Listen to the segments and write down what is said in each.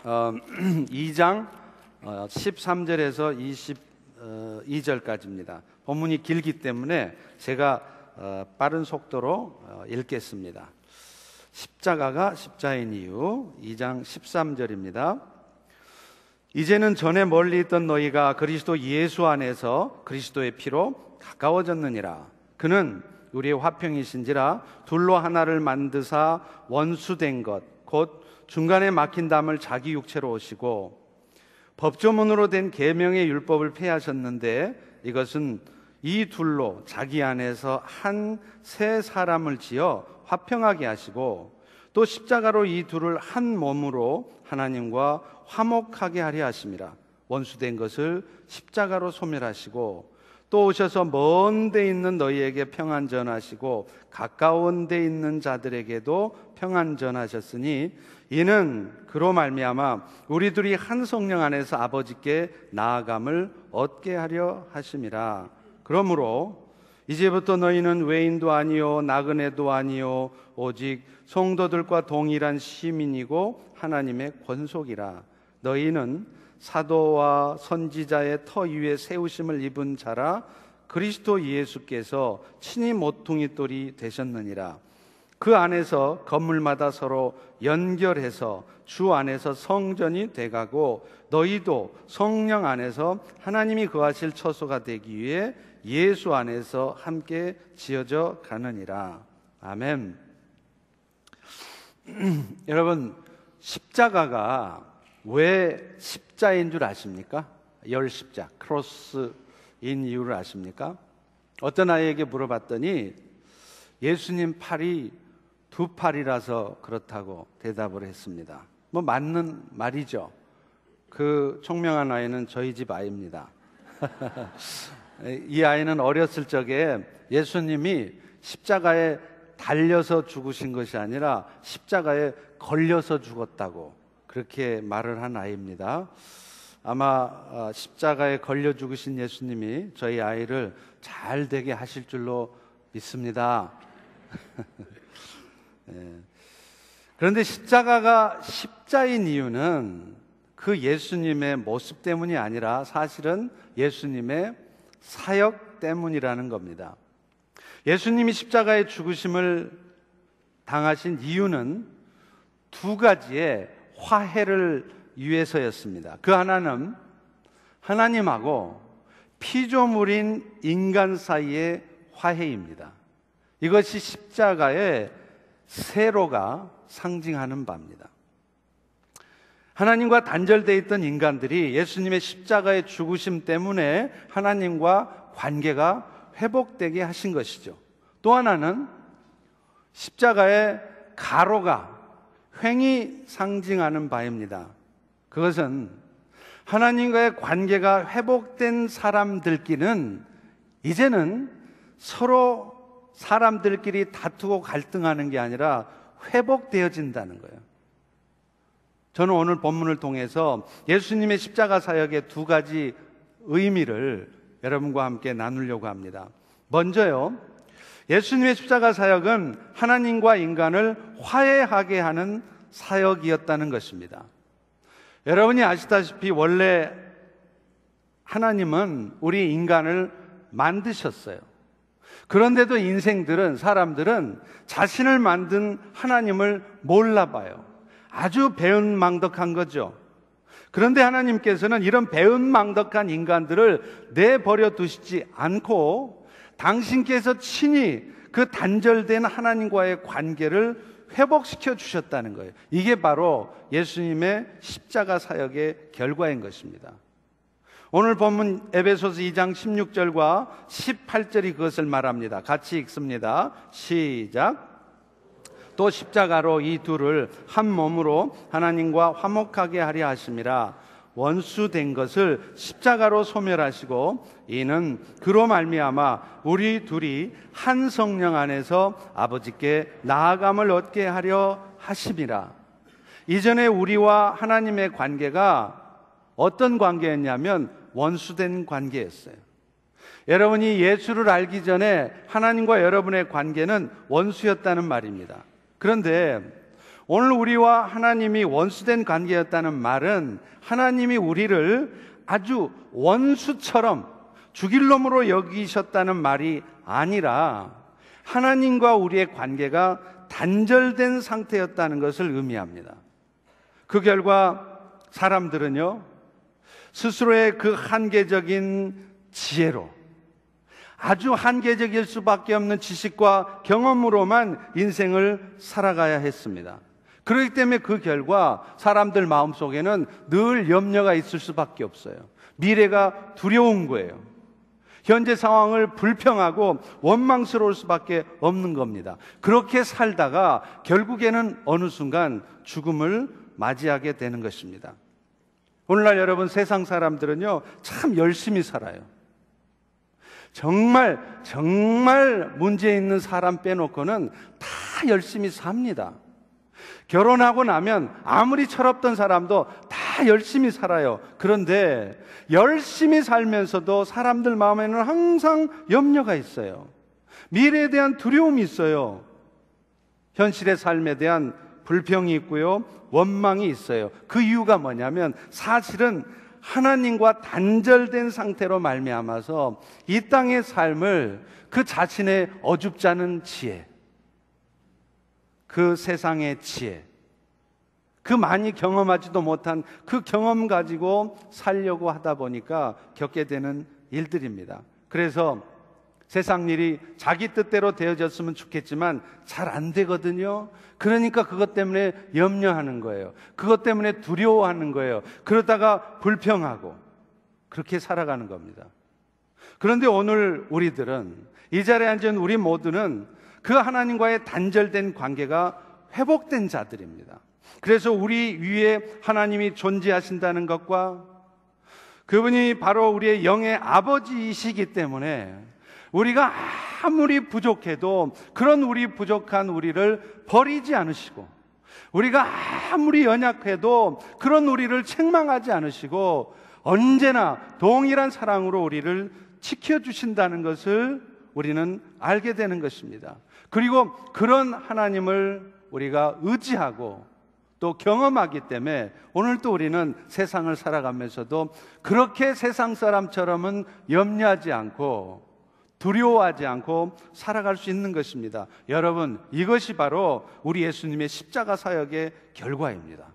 2장 13절에서 22절까지입니다. 본문이 길기 때문에 제가 빠른 속도로 읽겠습니다. 십자가가 십자인 이유 2장 13절입니다. 이제는 전에 멀리 있던 너희가 그리스도 예수 안에서 그리스도의 피로 가까워졌느니라. 그는 우리의 화평이신지라 둘로 하나를 만드사 원수된 것 곧 중간에 막힌 담을 자기 육체로 오시고 법조문으로 된 계명의 율법을 폐하셨는데 이것은 이 둘로 자기 안에서 한 새 사람을 지어 화평하게 하시고 또 십자가로 이 둘을 한 몸으로 하나님과 화목하게 하려 하심이라. 원수된 것을 십자가로 소멸하시고 또 오셔서 먼 데 있는 너희에게 평안 전하시고 가까운 데 있는 자들에게도 평안 전하셨으니 이는 그로 말미암아 우리 둘이 한 성령 안에서 아버지께 나아감을 얻게 하려 하심이라. 그러므로 이제부터 너희는 외인도 아니요 나그네도 아니요 오직 성도들과 동일한 시민이고 하나님의 권속이라. 너희는 사도와 선지자의 터 위에 세우심을 입은 자라. 그리스도 예수께서 친히 모퉁이 돌이 되셨느니라. 그 안에서 건물마다 서로 연결해서 주 안에서 성전이 돼가고 너희도 성령 안에서 하나님이 거하실 처소가 되기 위해 예수 안에서 함께 지어져 가느니라. 아멘. 여러분, 십자가가 왜 십자인 줄 아십니까? 열십자, 크로스인 이유를 아십니까? 어떤 아이에게 물어봤더니 예수님 팔이 두 팔이라서 그렇다고 대답을 했습니다. 뭐 맞는 말이죠. 그 총명한 아이는 저희 집 아이입니다. 이 아이는 어렸을 적에 예수님이 십자가에 달려서 죽으신 것이 아니라 십자가에 걸려서 죽었다고 그렇게 말을 한 아이입니다. 아마 십자가에 걸려 죽으신 예수님이 저희 아이를 잘 되게 하실 줄로 믿습니다. 그런데 십자가가 십자인 이유는 그 예수님의 모습 때문이 아니라 사실은 예수님의 사역 때문이라는 겁니다. 예수님이 십자가의 죽으심을 당하신 이유는 두 가지의 화해를 위해서였습니다. 그 하나는 하나님하고 피조물인 인간 사이의 화해입니다. 이것이 십자가의 세로가 상징하는 바입니다. 하나님과 단절되어 있던 인간들이 예수님의 십자가의 죽으심 때문에 하나님과 관계가 회복되게 하신 것이죠. 또 하나는 십자가의 가로가 횡이 상징하는 바입니다. 그것은 하나님과의 관계가 회복된 사람들끼리는 이제는 서로 사람들끼리 다투고 갈등하는 게 아니라 회복되어진다는 거예요. 저는 오늘 본문을 통해서 예수님의 십자가 사역의 두 가지 의미를 여러분과 함께 나누려고 합니다. 먼저요, 예수님의 십자가 사역은 하나님과 인간을 화해하게 하는 사역이었다는 것입니다. 여러분이 아시다시피 원래 하나님은 우리 인간을 만드셨어요. 그런데도 사람들은 자신을 만든 하나님을 몰라봐요. 아주 배은망덕한 거죠. 그런데 하나님께서는 이런 배은망덕한 인간들을 내버려 두시지 않고 당신께서 친히 그 단절된 하나님과의 관계를 회복시켜 주셨다는 거예요. 이게 바로 예수님의 십자가 사역의 결과인 것입니다. 오늘 본문 에베소서 2장 16절과 18절이 그것을 말합니다. 같이 읽습니다. 시작. 또 십자가로 이 둘을 한 몸으로 하나님과 화목하게 하려 하심이라. 원수된 것을 십자가로 소멸하시고 이는 그로 말미암아 우리 둘이 한 성령 안에서 아버지께 나아감을 얻게 하려 하심이라. 이전에 우리와 하나님의 관계가 어떤 관계였냐면 원수된 관계였어요. 여러분이 예수를 알기 전에 하나님과 여러분의 관계는 원수였다는 말입니다. 그런데 오늘 우리와 하나님이 원수된 관계였다는 말은 하나님이 우리를 아주 원수처럼 죽일 놈으로 여기셨다는 말이 아니라 하나님과 우리의 관계가 단절된 상태였다는 것을 의미합니다. 그 결과 사람들은요, 스스로의 그 한계적인 지혜로, 아주 한계적일 수밖에 없는 지식과 경험으로만 인생을 살아가야 했습니다. 그렇기 때문에 그 결과 사람들 마음속에는 늘 염려가 있을 수밖에 없어요. 미래가 두려운 거예요. 현재 상황을 불평하고 원망스러울 수밖에 없는 겁니다. 그렇게 살다가 결국에는 어느 순간 죽음을 맞이하게 되는 것입니다. 오늘날 여러분, 세상 사람들은요, 참 열심히 살아요. 정말 문제 있는 사람 빼놓고는 다 열심히 삽니다. 결혼하고 나면 아무리 철없던 사람도 다 열심히 살아요. 그런데 열심히 살면서도 사람들 마음에는 항상 염려가 있어요. 미래에 대한 두려움이 있어요. 현실의 삶에 대한 불평이 있고요, 원망이 있어요. 그 이유가 뭐냐면 사실은 하나님과 단절된 상태로 말미암아서 이 땅의 삶을 그 자신의 어줍지 않은 지혜, 그 세상의 지혜, 그 많이 경험하지도 못한 그 경험 가지고 살려고 하다 보니까 겪게 되는 일들입니다. 그래서 세상 일이 자기 뜻대로 되어졌으면 좋겠지만 잘 안 되거든요. 그러니까 그것 때문에 염려하는 거예요. 그것 때문에 두려워하는 거예요. 그러다가 불평하고 그렇게 살아가는 겁니다. 그런데 오늘 우리들은, 이 자리에 앉은 우리 모두는 그 하나님과의 단절된 관계가 회복된 자들입니다. 그래서 우리 위에 하나님이 존재하신다는 것과 그분이 바로 우리의 영의 아버지이시기 때문에 우리가 아무리 부족해도 그런 우리 부족한 우리를 버리지 않으시고, 우리가 아무리 연약해도 그런 우리를 책망하지 않으시고 언제나 동일한 사랑으로 우리를 지켜주신다는 것을 우리는 알게 되는 것입니다. 그리고 그런 하나님을 우리가 의지하고 또 경험하기 때문에 오늘 또 우리는 세상을 살아가면서도 그렇게 세상 사람처럼은 염려하지 않고 두려워하지 않고 살아갈 수 있는 것입니다. 여러분, 이것이 바로 우리 예수님의 십자가 사역의 결과입니다.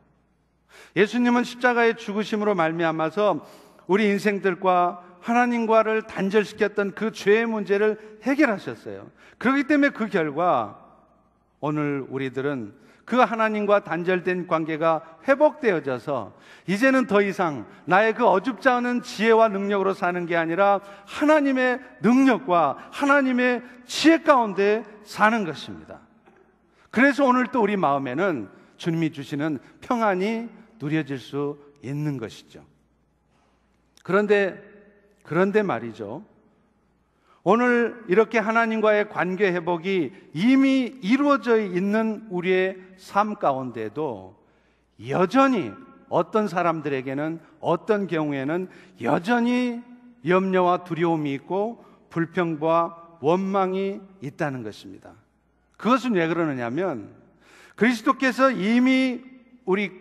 예수님은 십자가의 죽으심으로 말미암아서 우리 인생들과 하나님과를 단절시켰던 그 죄의 문제를 해결하셨어요. 그렇기 때문에 그 결과 오늘 우리들은 그 하나님과 단절된 관계가 회복되어져서 이제는 더 이상 나의 그 어줍지 않은 지혜와 능력으로 사는 게 아니라 하나님의 능력과 하나님의 지혜 가운데 사는 것입니다. 그래서 오늘 또 우리 마음에는 주님이 주시는 평안이 누려질 수 있는 것이죠. 그런데 말이죠, 오늘 이렇게 하나님과의 관계 회복이 이미 이루어져 있는 우리의 삶 가운데도 여전히 어떤 사람들에게는, 어떤 경우에는 여전히 염려와 두려움이 있고 불평과 원망이 있다는 것입니다. 그것은 왜 그러느냐면 그리스도께서 이미 우리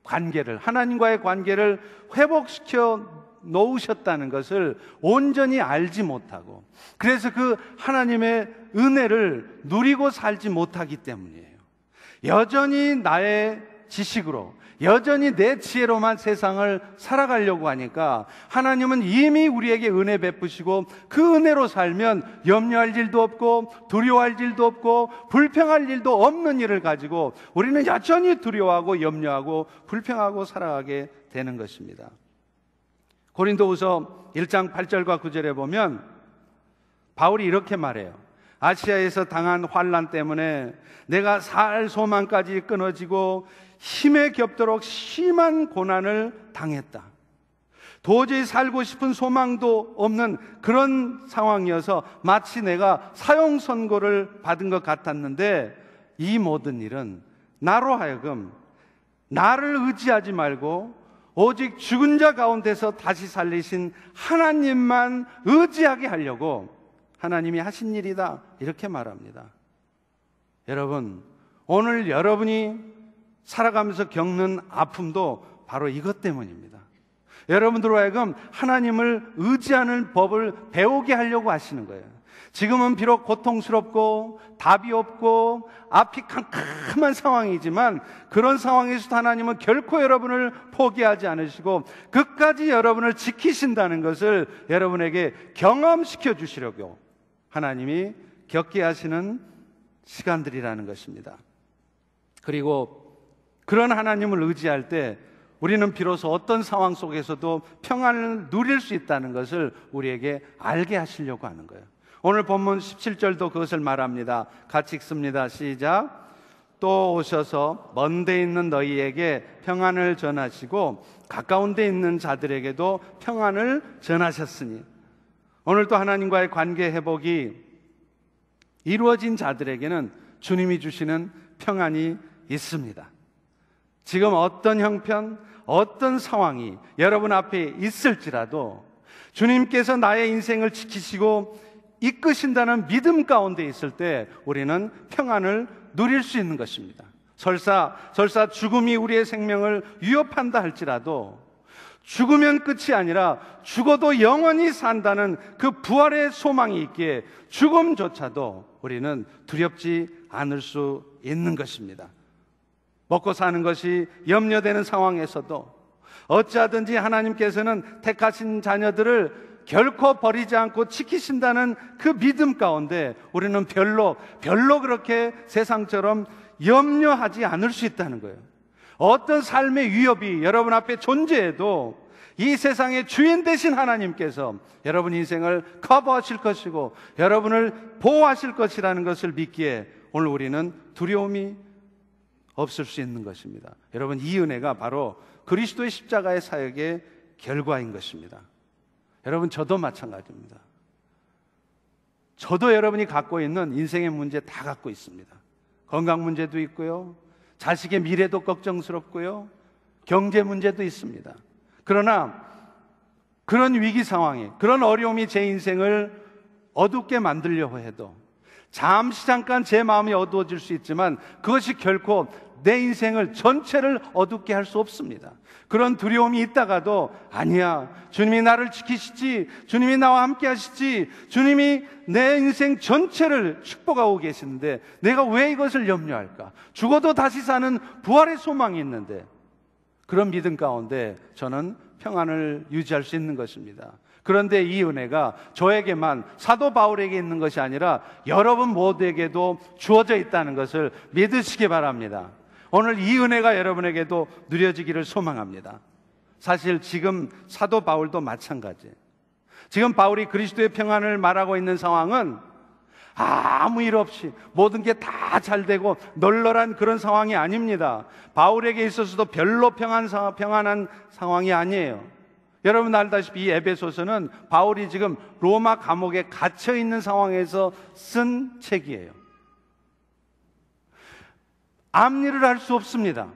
관계를, 하나님과의 관계를 회복시켜 놓으셨다는 것을 온전히 알지 못하고, 그래서 그 하나님의 은혜를 누리고 살지 못하기 때문이에요. 여전히 나의 지식으로, 여전히 내 지혜로만 세상을 살아가려고 하니까 하나님은 이미 우리에게 은혜 베푸시고 그 은혜로 살면 염려할 일도 없고 두려워할 일도 없고 불평할 일도 없는 일을 가지고 우리는 여전히 두려워하고 염려하고 불평하고 살아가게 되는 것입니다. 고린도후서 1장 8절과 9절에 보면 바울이 이렇게 말해요. 아시아에서 당한 환난 때문에 내가 살 소망까지 끊어지고 힘에 겹도록 심한 고난을 당했다. 도저히 살고 싶은 소망도 없는 그런 상황이어서 마치 내가 사형 선고를 받은 것 같았는데 이 모든 일은 나로 하여금 나를 의지하지 말고 오직 죽은 자 가운데서 다시 살리신 하나님만 의지하게 하려고 하나님이 하신 일이다, 이렇게 말합니다. 여러분, 오늘 여러분이 살아가면서 겪는 아픔도 바로 이것 때문입니다. 여러분들로 하여금 하나님을 의지하는 법을 배우게 하려고 하시는 거예요. 지금은 비록 고통스럽고 답이 없고 앞이 캄캄한 상황이지만 그런 상황에서도 하나님은 결코 여러분을 포기하지 않으시고 끝까지 여러분을 지키신다는 것을 여러분에게 경험시켜 주시려고 하나님이 겪게 하시는 시간들이라는 것입니다. 그리고 그런 하나님을 의지할 때 우리는 비로소 어떤 상황 속에서도 평안을 누릴 수 있다는 것을 우리에게 알게 하시려고 하는 거예요. 오늘 본문 17절도 그것을 말합니다. 같이 읽습니다. 시작. 또 오셔서 먼 데 있는 너희에게 평안을 전하시고 가까운 데 있는 자들에게도 평안을 전하셨으니. 오늘 또 하나님과의 관계 회복이 이루어진 자들에게는 주님이 주시는 평안이 있습니다. 지금 어떤 형편, 어떤 상황이 여러분 앞에 있을지라도 주님께서 나의 인생을 지키시고 이끄신다는 믿음 가운데 있을 때 우리는 평안을 누릴 수 있는 것입니다. 설사 죽음이 우리의 생명을 위협한다 할지라도 죽으면 끝이 아니라 죽어도 영원히 산다는 그 부활의 소망이 있기에 죽음조차도 우리는 두렵지 않을 수 있는 것입니다. 먹고 사는 것이 염려되는 상황에서도 어찌하든지 하나님께서는 택하신 자녀들을 결코 버리지 않고 지키신다는 그 믿음 가운데 우리는 별로 그렇게 세상처럼 염려하지 않을 수 있다는 거예요. 어떤 삶의 위협이 여러분 앞에 존재해도 이 세상의 주인 되신 하나님께서 여러분 인생을 커버하실 것이고 여러분을 보호하실 것이라는 것을 믿기에 오늘 우리는 두려움이 없을 수 있는 것입니다. 여러분, 이 은혜가 바로 그리스도의 십자가의 사역의 결과인 것입니다. 여러분, 저도 마찬가지입니다. 저도 여러분이 갖고 있는 인생의 문제 다 갖고 있습니다. 건강 문제도 있고요, 자식의 미래도 걱정스럽고요, 경제 문제도 있습니다. 그러나 그런 위기 상황에, 그런 어려움이 제 인생을 어둡게 만들려고 해도 잠깐 제 마음이 어두워질 수 있지만 그것이 결코 내 인생을 전체를 어둡게 할 수 없습니다. 그런 두려움이 있다가도 아니야, 주님이 나를 지키시지, 주님이 나와 함께 하시지, 주님이 내 인생 전체를 축복하고 계시는데 내가 왜 이것을 염려할까? 죽어도 다시 사는 부활의 소망이 있는데, 그런 믿음 가운데 저는 평안을 유지할 수 있는 것입니다. 그런데 이 은혜가 저에게만, 사도 바울에게 있는 것이 아니라 여러분 모두에게도 주어져 있다는 것을 믿으시기 바랍니다. 오늘 이 은혜가 여러분에게도 누려지기를 소망합니다. 사실 지금 사도 바울도 마찬가지예요. 지금 바울이 그리스도의 평안을 말하고 있는 상황은 아무 일 없이 모든 게 다 잘 되고 널널한 그런 상황이 아닙니다. 바울에게 있어서도 별로 평안한 상황이 아니에요. 여러분 알다시피 이 에베소서는 바울이 지금 로마 감옥에 갇혀 있는 상황에서 쓴 책이에요. 앞일을 할 수 없습니다.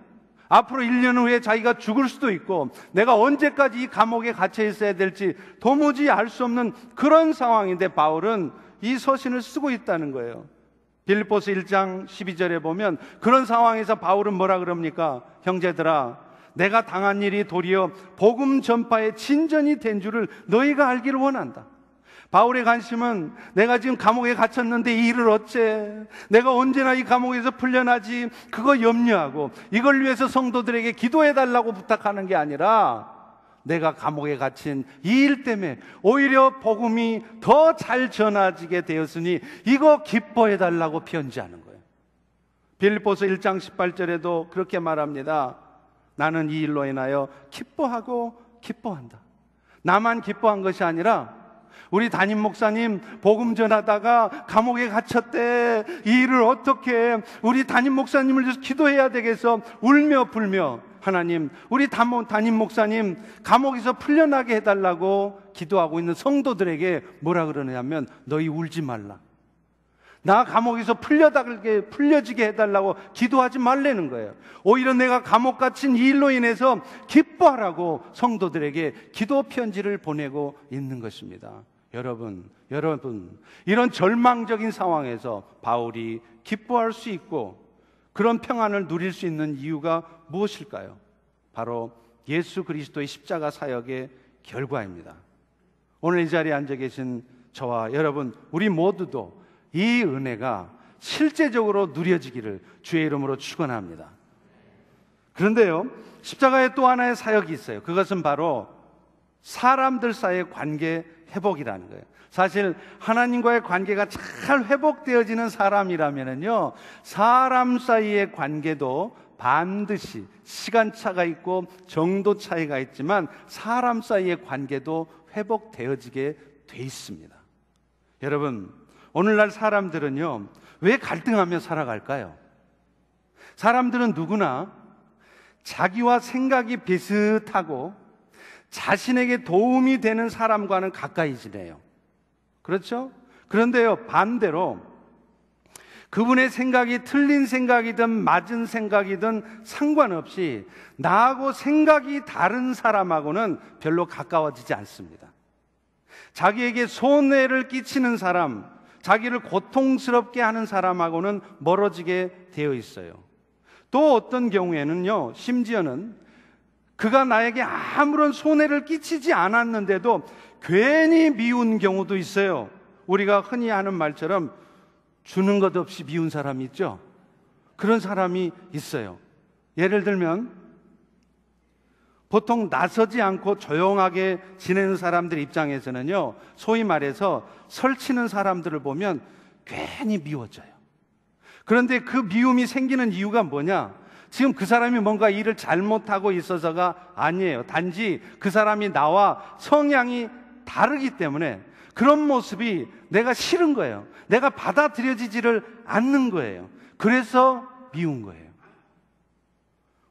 앞으로 1년 후에 자기가 죽을 수도 있고 내가 언제까지 이 감옥에 갇혀 있어야 될지 도무지 알 수 없는 그런 상황인데 바울은 이 서신을 쓰고 있다는 거예요. 빌립보서 1장 12절에 보면 그런 상황에서 바울은 뭐라 그럽니까? 형제들아, 내가 당한 일이 도리어 복음 전파의 진전이 된 줄을 너희가 알기를 원한다. 바울의 관심은 내가 지금 감옥에 갇혔는데 이 일을 어째, 내가 언제나 이 감옥에서 풀려나지, 그거 염려하고 이걸 위해서 성도들에게 기도해달라고 부탁하는 게 아니라 내가 감옥에 갇힌 이 일 때문에 오히려 복음이 더 잘 전해지게 되었으니 이거 기뻐해달라고 편지하는 거예요. 빌립보서 1장 18절에도 그렇게 말합니다. 나는 이 일로 인하여 기뻐하고 기뻐한다. 나만 기뻐한 것이 아니라 우리 담임 목사님 복음 전하다가 감옥에 갇혔대. 이 일을 어떻게, 우리 담임 목사님을 위해서 기도해야 되겠어. 울며 불며 하나님, 우리 담임 목사님 감옥에서 풀려나게 해달라고 기도하고 있는 성도들에게 뭐라 그러냐면 너희 울지 말라. 나 감옥에서 풀려지게 해달라고 기도하지 말라는 거예요. 오히려 내가 감옥 갇힌 이 일로 인해서 기뻐하라고 성도들에게 기도 편지를 보내고 있는 것입니다. 여러분, 이런 절망적인 상황에서 바울이 기뻐할 수 있고 그런 평안을 누릴 수 있는 이유가 무엇일까요? 바로 예수 그리스도의 십자가 사역의 결과입니다. 오늘 이 자리에 앉아 계신 저와 여러분, 우리 모두도 이 은혜가 실제적으로 누려지기를 주의 이름으로 축원합니다. 그런데요, 십자가에 또 하나의 사역이 있어요. 그것은 바로 사람들 사이의 관계 회복이라는 거예요. 사실 하나님과의 관계가 잘 회복되어지는 사람이라면요, 사람 사이의 관계도 반드시 시간차가 있고 정도 차이가 있지만 사람 사이의 관계도 회복되어지게 돼 있습니다. 여러분, 오늘날 사람들은요, 왜 갈등하며 살아갈까요? 사람들은 누구나 자기와 생각이 비슷하고 자신에게 도움이 되는 사람과는 가까이 지내요. 그렇죠? 그런데요, 반대로 그분의 생각이 틀린 생각이든 맞은 생각이든 상관없이 나하고 생각이 다른 사람하고는 별로 가까워지지 않습니다. 자기에게 손해를 끼치는 사람, 자기를 고통스럽게 하는 사람하고는 멀어지게 되어 있어요. 또 어떤 경우에는요, 심지어는 그가 나에게 아무런 손해를 끼치지 않았는데도 괜히 미운 경우도 있어요. 우리가 흔히 하는 말처럼 주는 것 없이 미운 사람이 있죠. 그런 사람이 있어요. 예를 들면 보통 나서지 않고 조용하게 지내는 사람들 입장에서는요, 소위 말해서 설치는 사람들을 보면 괜히 미워져요. 그런데 그 미움이 생기는 이유가 뭐냐? 지금 그 사람이 뭔가 일을 잘못하고 있어서가 아니에요. 단지 그 사람이 나와 성향이 다르기 때문에 그런 모습이 내가 싫은 거예요. 내가 받아들여지지를 않는 거예요. 그래서 미운 거예요.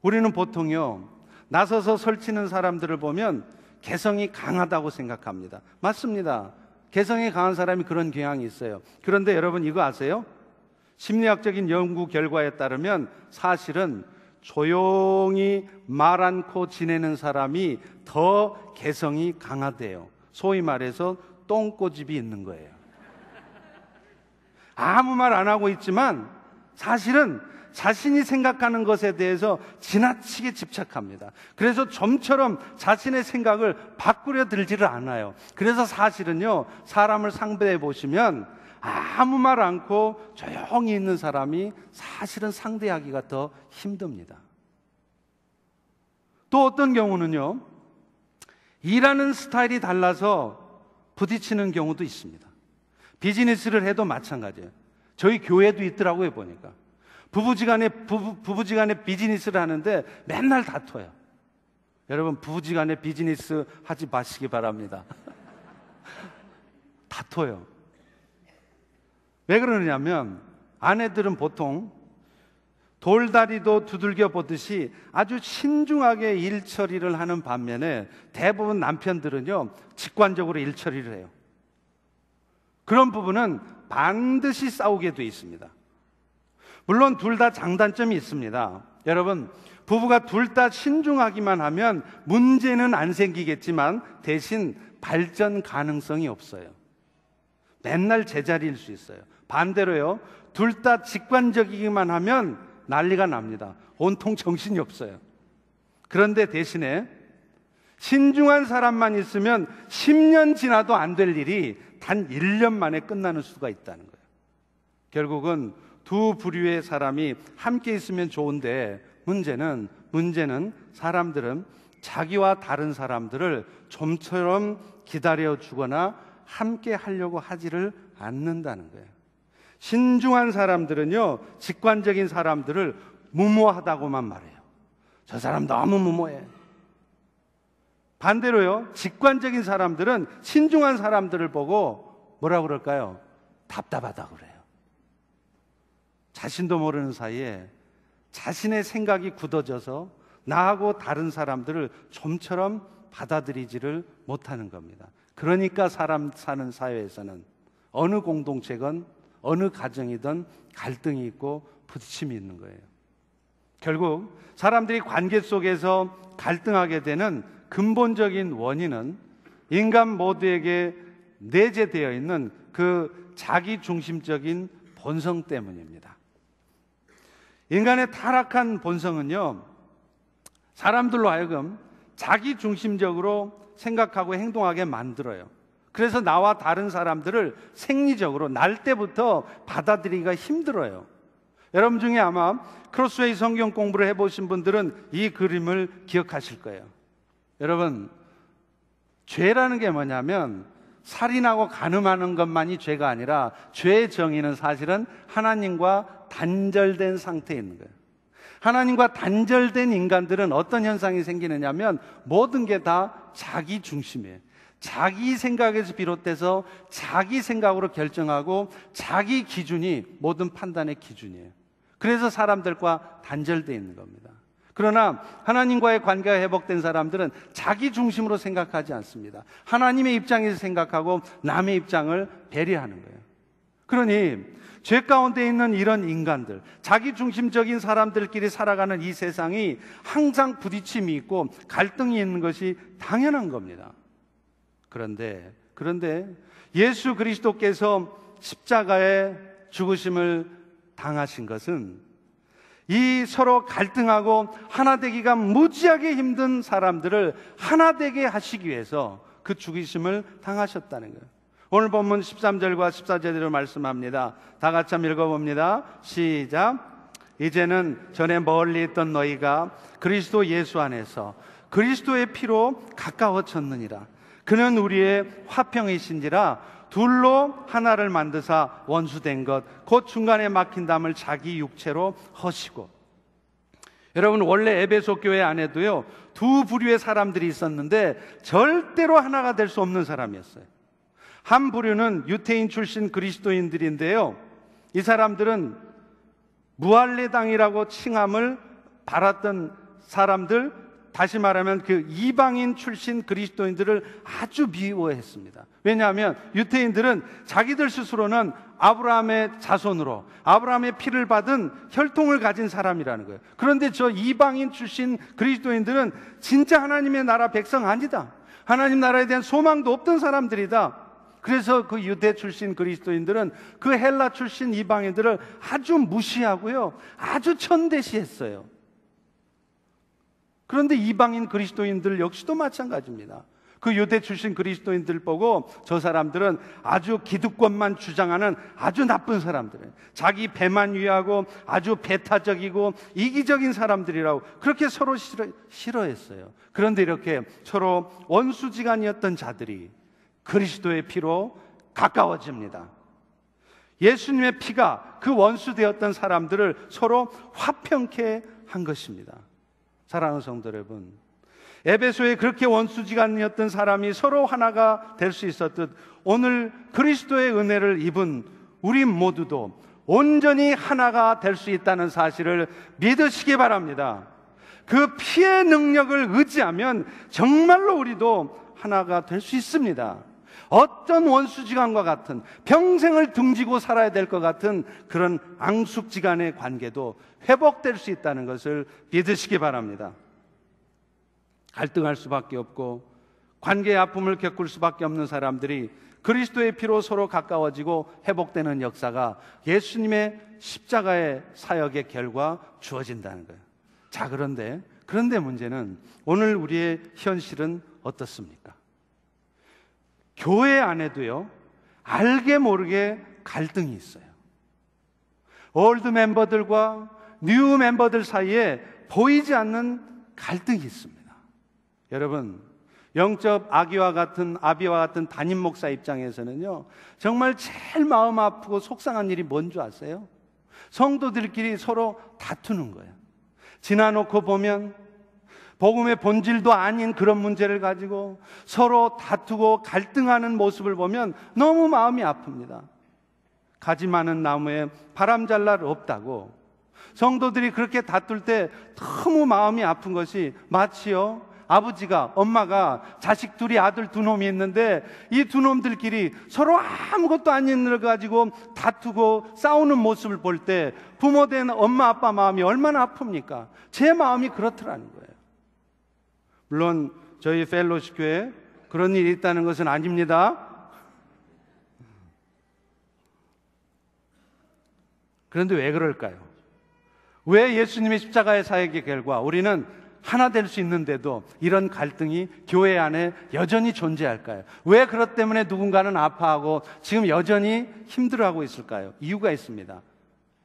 우리는 보통요, 나서서 설치는 사람들을 보면 개성이 강하다고 생각합니다. 맞습니다. 개성이 강한 사람이 그런 경향이 있어요. 그런데 여러분 이거 아세요? 심리학적인 연구 결과에 따르면 사실은 조용히 말 않고 지내는 사람이 더 개성이 강하대요. 소위 말해서 똥꼬집이 있는 거예요. 아무 말 안 하고 있지만 사실은 자신이 생각하는 것에 대해서 지나치게 집착합니다. 그래서 좀처럼 자신의 생각을 바꾸려 들지를 않아요. 그래서 사실은요, 사람을 상대해 보시면 아무 말 않고 조용히 있는 사람이 사실은 상대하기가 더 힘듭니다. 또 어떤 경우는요, 일하는 스타일이 달라서 부딪히는 경우도 있습니다. 비즈니스를 해도 마찬가지예요. 저희 교회도 있더라고요, 보니까. 부부지간에 비즈니스를 하는데 맨날 다퉈요. 여러분, 부부지간에 비즈니스 하지 마시기 바랍니다. 다퉈요. 왜 그러냐면 아내들은 보통 돌다리도 두들겨 보듯이 아주 신중하게 일 처리를 하는 반면에 대부분 남편들은요, 직관적으로 일 처리를 해요. 그런 부분은 반드시 싸우게 돼 있습니다. 물론 둘 다 장단점이 있습니다. 여러분, 부부가 둘 다 신중하기만 하면 문제는 안 생기겠지만 대신 발전 가능성이 없어요. 맨날 제자리일 수 있어요. 반대로요, 둘 다 직관적이기만 하면 난리가 납니다. 온통 정신이 없어요. 그런데 대신에 신중한 사람만 있으면 10년 지나도 안 될 일이 단 1년 만에 끝나는 수가 있다는 거예요. 결국은 두 부류의 사람이 함께 있으면 좋은데 문제는 사람들은 자기와 다른 사람들을 좀처럼 기다려주거나 함께 하려고 하지를 않는다는 거예요. 신중한 사람들은요, 직관적인 사람들을 무모하다고만 말해요. 저 사람 너무 무모해. 반대로요, 직관적인 사람들은 신중한 사람들을 보고 뭐라고 그럴까요? 답답하다고 그래요. 자신도 모르는 사이에 자신의 생각이 굳어져서 나하고 다른 사람들을 좀처럼 받아들이지를 못하는 겁니다. 그러니까 사람 사는 사회에서는 어느 공동체건 어느 가정이든 갈등이 있고 부딪힘이 있는 거예요. 결국 사람들이 관계 속에서 갈등하게 되는 근본적인 원인은 인간 모두에게 내재되어 있는 그 자기중심적인 본성 때문입니다. 인간의 타락한 본성은요, 사람들로 하여금 자기 중심적으로 생각하고 행동하게 만들어요. 그래서 나와 다른 사람들을 생리적으로 날 때부터 받아들이기가 힘들어요. 여러분 중에 아마 크로스웨이 성경 공부를 해보신 분들은 이 그림을 기억하실 거예요. 여러분, 죄라는 게 뭐냐면 살인하고 간음하는 것만이 죄가 아니라 죄의 정의는 사실은 하나님과 단절된 상태에 있는 거예요. 하나님과 단절된 인간들은 어떤 현상이 생기느냐면 모든 게 다 자기 중심이에요. 자기 생각에서 비롯돼서 자기 생각으로 결정하고 자기 기준이 모든 판단의 기준이에요. 그래서 사람들과 단절되어 있는 겁니다. 그러나 하나님과의 관계가 회복된 사람들은 자기 중심으로 생각하지 않습니다. 하나님의 입장에서 생각하고 남의 입장을 배려하는 거예요. 그러니 죄 가운데 있는 이런 인간들, 자기 중심적인 사람들끼리 살아가는 이 세상이 항상 부딪힘이 있고 갈등이 있는 것이 당연한 겁니다. 그런데 예수 그리스도께서 십자가에 죽으심을 당하신 것은 이 서로 갈등하고 하나 되기가 무지하게 힘든 사람들을 하나 되게 하시기 위해서 그 죽으심을 당하셨다는 거예요. 오늘 본문 13절과 14절로 말씀합니다. 다 같이 한번 읽어봅니다. 시작. 이제는 전에 멀리 있던 너희가 그리스도 예수 안에서 그리스도의 피로 가까워졌느니라. 그는 우리의 화평이신지라 둘로 하나를 만드사 원수된 것 곧 중간에 막힌 담을 자기 육체로 허시고. 여러분, 원래 에베소 교회 안에도요 두 부류의 사람들이 있었는데 절대로 하나가 될 수 없는 사람이었어요. 한 부류는 유태인 출신 그리스도인들인데요, 이 사람들은 무할레당이라고 칭함을 받았던 사람들, 다시 말하면 그 이방인 출신 그리스도인들을 아주 미워했습니다. 왜냐하면 유태인들은 자기들 스스로는 아브라함의 자손으로 아브라함의 피를 받은 혈통을 가진 사람이라는 거예요. 그런데 저 이방인 출신 그리스도인들은 진짜 하나님의 나라 백성 아니다, 하나님 나라에 대한 소망도 없던 사람들이다. 그래서 그 유대 출신 그리스도인들은 그 헬라 출신 이방인들을 아주 무시하고요, 아주 천대시했어요. 그런데 이방인 그리스도인들 역시도 마찬가지입니다. 그 유대 출신 그리스도인들 보고 저 사람들은 아주 기득권만 주장하는 아주 나쁜 사람들이에요. 자기 배만 위하고 아주 배타적이고 이기적인 사람들이라고 그렇게 서로 싫어했어요. 그런데 이렇게 서로 원수지간이었던 자들이 그리스도의 피로 가까워집니다. 예수님의 피가 그 원수되었던 사람들을 서로 화평케 한 것입니다. 사랑하는 성도 여러분, 에베소에 그렇게 원수지간이었던 사람이 서로 하나가 될 수 있었듯 오늘 그리스도의 은혜를 입은 우리 모두도 온전히 하나가 될 수 있다는 사실을 믿으시기 바랍니다. 그 피의 능력을 의지하면 정말로 우리도 하나가 될 수 있습니다. 어떤 원수지간과 같은 평생을 등지고 살아야 될 것 같은 그런 앙숙지간의 관계도 회복될 수 있다는 것을 믿으시기 바랍니다. 갈등할 수밖에 없고 관계의 아픔을 겪을 수밖에 없는 사람들이 그리스도의 피로 서로 가까워지고 회복되는 역사가 예수님의 십자가의 사역의 결과 주어진다는 거예요. 자, 그런데 문제는 오늘 우리의 현실은 어떻습니까? 교회 안에도요, 알게 모르게 갈등이 있어요. 올드 멤버들과 뉴 멤버들 사이에 보이지 않는 갈등이 있습니다. 여러분, 영적 아비와 같은 담임 목사 입장에서는요, 정말 제일 마음 아프고 속상한 일이 뭔지 아세요? 성도들끼리 서로 다투는 거예요. 지나놓고 보면 복음의 본질도 아닌 그런 문제를 가지고 서로 다투고 갈등하는 모습을 보면 너무 마음이 아픕니다. 가지 많은 나무에 바람 잘 날 없다고 성도들이 그렇게 다툴 때 너무 마음이 아픈 것이 마치요, 아버지가, 엄마가 자식 둘이, 아들 두 놈이 있는데 이 두 놈들끼리 서로 아무것도 아닌 일을 가지고 다투고 싸우는 모습을 볼 때 부모된 엄마 아빠 마음이 얼마나 아픕니까? 제 마음이 그렇더라는 거예요. 물론 저희 펠로십 교회에 그런 일이 있다는 것은 아닙니다. 그런데 왜 그럴까요? 왜 예수님의 십자가의 사역의 결과 우리는 하나 될 수 있는데도 이런 갈등이 교회 안에 여전히 존재할까요? 왜 그것 때문에 누군가는 아파하고 지금 여전히 힘들어하고 있을까요? 이유가 있습니다.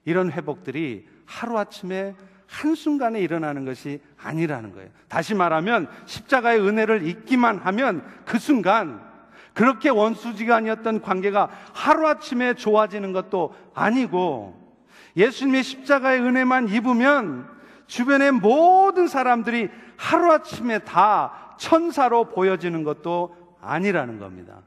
이런 회복들이 하루아침에 한순간에 일어나는 것이 아니라는 거예요. 다시 말하면 십자가의 은혜를 잊기만 하면 그 순간 그렇게 원수지간이었던 관계가 하루아침에 좋아지는 것도 아니고, 예수님의 십자가의 은혜만 입으면 주변의 모든 사람들이 하루아침에 다 천사로 보여지는 것도 아니라는 겁니다.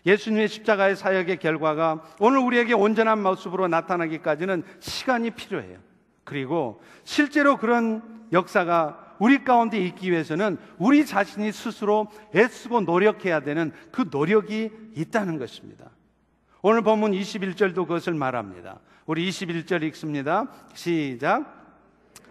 예수님의 십자가의 사역의 결과가 오늘 우리에게 온전한 모습으로 나타나기까지는 시간이 필요해요. 그리고 실제로 그런 역사가 우리 가운데 있기 위해서는 우리 자신이 스스로 애쓰고 노력해야 되는 그 노력이 있다는 것입니다. 오늘 본문 21절도 그것을 말합니다. 우리 21절 읽습니다. 시작.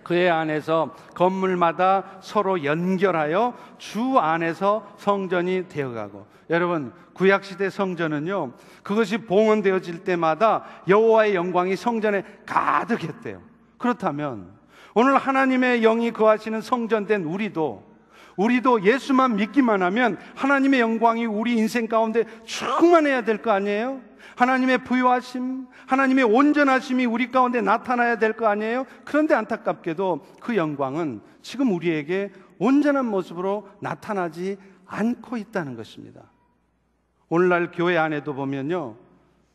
그의 안에서 건물마다 서로 연결하여 주 안에서 성전이 되어가고. 여러분, 구약시대 성전은요, 그것이 봉헌되어질 때마다 여호와의 영광이 성전에 가득했대요. 그렇다면 오늘 하나님의 영이 거하시는 성전된 우리도 예수만 믿기만 하면 하나님의 영광이 우리 인생 가운데 충만해야 될 거 아니에요? 하나님의 부유하심, 하나님의 온전하심이 우리 가운데 나타나야 될 거 아니에요? 그런데 안타깝게도 그 영광은 지금 우리에게 온전한 모습으로 나타나지 않고 있다는 것입니다. 오늘날 교회 안에도 보면요,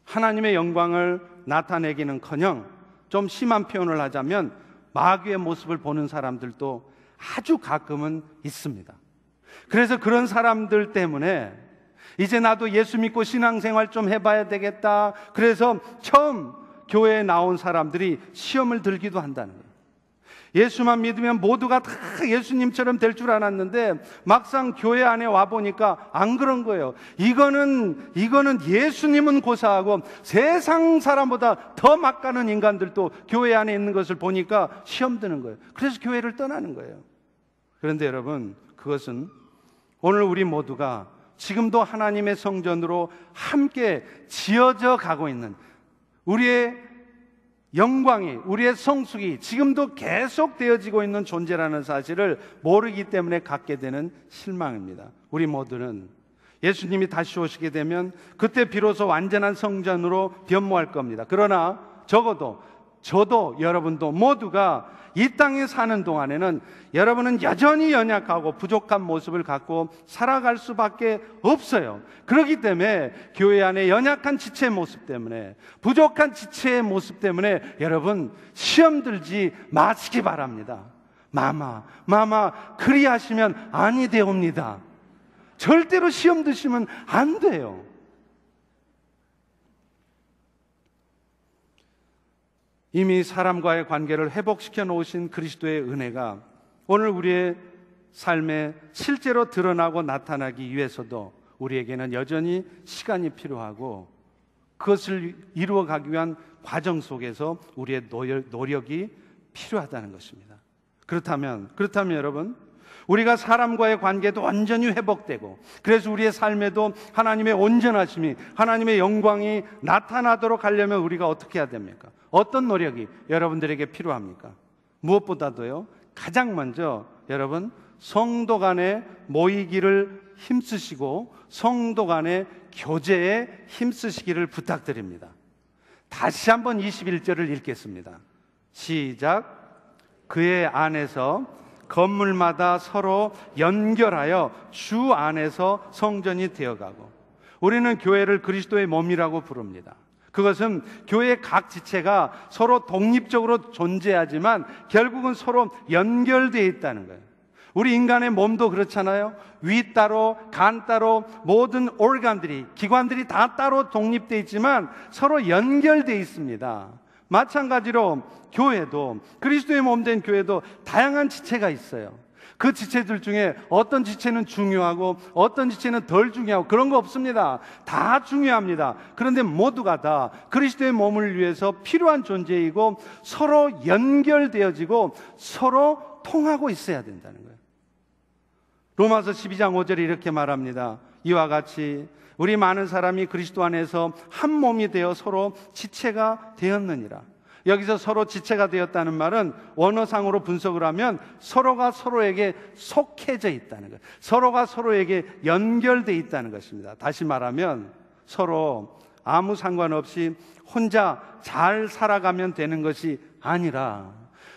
하나님의 영광을 나타내기는커녕 좀 심한 표현을 하자면 마귀의 모습을 보는 사람들도 아주 가끔은 있습니다. 그래서 그런 사람들 때문에 이제 나도 예수 믿고 신앙생활 좀 해봐야 되겠다, 그래서 처음 교회에 나온 사람들이 시험을 들기도 한다는 거예요. 예수만 믿으면 모두가 다 예수님처럼 될 줄 알았는데 막상 교회 안에 와보니까 안 그런 거예요. 이거는 예수님은 고사하고 세상 사람보다 더 막가는 인간들도 교회 안에 있는 것을 보니까 시험 드는 거예요. 그래서 교회를 떠나는 거예요. 그런데 여러분, 그것은 오늘 우리 모두가 지금도 하나님의 성전으로 함께 지어져 가고 있는 우리의 영광이, 우리의 성숙이 지금도 계속 되어지고 있는 존재라는 사실을 모르기 때문에 갖게 되는 실망입니다. 우리 모두는 예수님이 다시 오시게 되면 그때 비로소 완전한 성전으로 변모할 겁니다. 그러나 적어도 저도 여러분도 모두가 이 땅에 사는 동안에는 여러분은 여전히 연약하고 부족한 모습을 갖고 살아갈 수밖에 없어요. 그렇기 때문에 교회 안에 연약한 지체의 모습 때문에, 부족한 지체의 모습 때문에 여러분 시험 들지 마시기 바랍니다. 마마 그리하시면 아니 되옵니다. 절대로 시험 드시면 안 돼요. 이미 사람과의 관계를 회복시켜 놓으신 그리스도의 은혜가 오늘 우리의 삶에 실제로 드러나고 나타나기 위해서도 우리에게는 여전히 시간이 필요하고, 그것을 이루어가기 위한 과정 속에서 우리의 노력이 필요하다는 것입니다. 그렇다면 여러분, 우리가 사람과의 관계도 완전히 회복되고, 그래서 우리의 삶에도 하나님의 온전하심이, 하나님의 영광이 나타나도록 하려면 우리가 어떻게 해야 됩니까? 어떤 노력이 여러분들에게 필요합니까? 무엇보다도요, 가장 먼저 여러분, 성도 간에 모이기를 힘쓰시고 성도 간의 교제에 힘쓰시기를 부탁드립니다. 다시 한번 21절을 읽겠습니다. 시작. 그의 안에서 건물마다 서로 연결하여 주 안에서 성전이 되어가고. 우리는 교회를 그리스도의 몸이라고 부릅니다. 그것은 교회의 각 지체가 서로 독립적으로 존재하지만 결국은 서로 연결되어 있다는 거예요. 우리 인간의 몸도 그렇잖아요. 위 따로, 간 따로, 모든 organ들이, 기관들이 다 따로 독립되어 있지만 서로 연결되어 있습니다. 마찬가지로 교회도, 그리스도의 몸된 교회도 다양한 지체가 있어요. 그 지체들 중에 어떤 지체는 중요하고 어떤 지체는 덜 중요하고 그런 거 없습니다. 다 중요합니다. 그런데 모두가 다 그리스도의 몸을 위해서 필요한 존재이고 서로 연결되어지고 서로 통하고 있어야 된다는 거예요. 로마서 12장 5절에 이렇게 말합니다. 이와 같이 우리 많은 사람이 그리스도 안에서 한 몸이 되어 서로 지체가 되었느니라. 여기서 서로 지체가 되었다는 말은 원어상으로 분석을 하면 서로가 서로에게 속해져 있다는 것, 서로가 서로에게 연결되어 있다는 것입니다. 다시 말하면 서로 아무 상관없이 혼자 잘 살아가면 되는 것이 아니라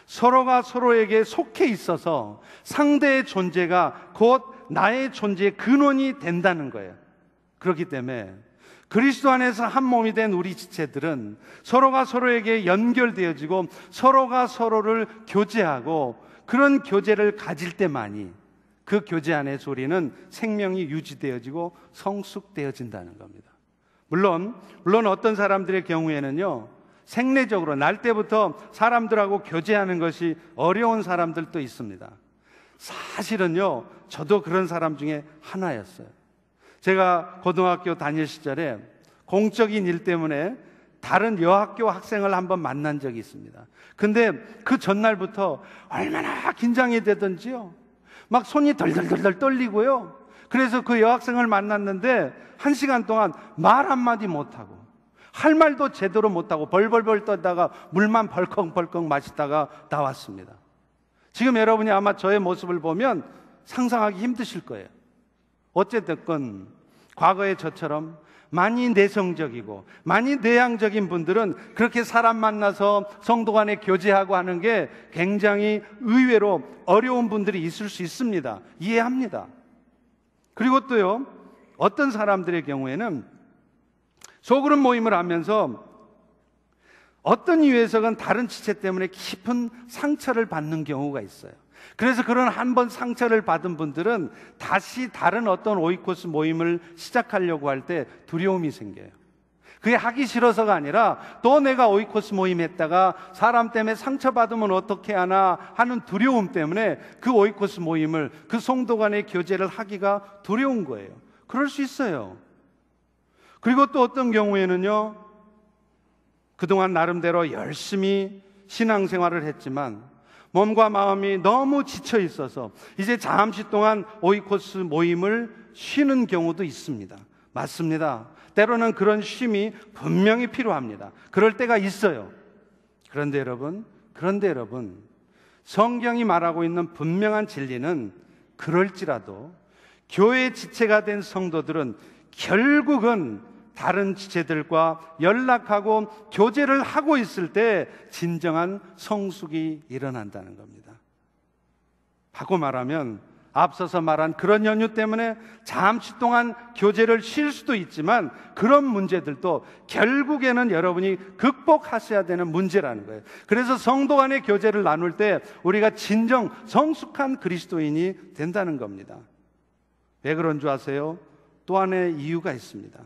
서로가 서로에게 속해 있어서 상대의 존재가 곧 나의 존재의 근원이 된다는 거예요. 그렇기 때문에 그리스도 안에서 한 몸이 된 우리 지체들은 서로가 서로에게 연결되어지고 서로가 서로를 교제하고 그런 교제를 가질 때만이 그 교제 안에서 우리는 생명이 유지되어지고 성숙되어진다는 겁니다. 물론 어떤 사람들의 경우에는요, 생리적으로 날 때부터 사람들하고 교제하는 것이 어려운 사람들도 있습니다. 사실은요, 저도 그런 사람 중에 하나였어요. 제가 고등학교 다닐 시절에 공적인 일 때문에 다른 여학교 학생을 한번 만난 적이 있습니다. 근데 그 전날부터 얼마나 긴장이 되던지요, 막 손이 덜덜덜 떨리고요. 그래서 그 여학생을 만났는데 1시간 동안 말 한마디 못하고 할 말도 제대로 못하고 벌벌벌 떨다가 물만 벌컥벌컥 마시다가 나왔습니다. 지금 여러분이 아마 저의 모습을 보면 상상하기 힘드실 거예요. 어쨌든 과거의 저처럼 많이 내성적이고 많이 내향적인 분들은 그렇게 사람 만나서 성도 간에 교제하고 하는 게 굉장히 의외로 어려운 분들이 있을 수 있습니다. 이해합니다. 그리고 또요, 어떤 사람들의 경우에는 소그룹 모임을 하면서 어떤 이유에서건 다른 지체 때문에 깊은 상처를 받는 경우가 있어요. 그래서 그런 한 번 상처를 받은 분들은 다시 다른 어떤 오이코스 모임을 시작하려고 할 때 두려움이 생겨요. 그게 하기 싫어서가 아니라 또 내가 오이코스 모임 했다가 사람 때문에 상처받으면 어떻게 하나 하는 두려움 때문에 그 오이코스 모임을, 그 성도 간의 교제를 하기가 두려운 거예요. 그럴 수 있어요. 그리고 또 어떤 경우에는요, 그동안 나름대로 열심히 신앙생활을 했지만 몸과 마음이 너무 지쳐 있어서 이제 잠시 동안 오이코스 모임을 쉬는 경우도 있습니다. 맞습니다. 때로는 그런 쉼이 분명히 필요합니다. 그럴 때가 있어요. 그런데 여러분, 성경이 말하고 있는 분명한 진리는 그럴지라도 교회 지체가 된 성도들은 결국은 다른 지체들과 연락하고 교제를 하고 있을 때 진정한 성숙이 일어난다는 겁니다. 하고 말하면 앞서서 말한 그런 연유 때문에 잠시 동안 교제를 쉴 수도 있지만 그런 문제들도 결국에는 여러분이 극복하셔야 되는 문제라는 거예요. 그래서 성도 간의 교제를 나눌 때 우리가 진정 성숙한 그리스도인이 된다는 겁니다. 왜 그런 줄 아세요? 또 하나의 이유가 있습니다.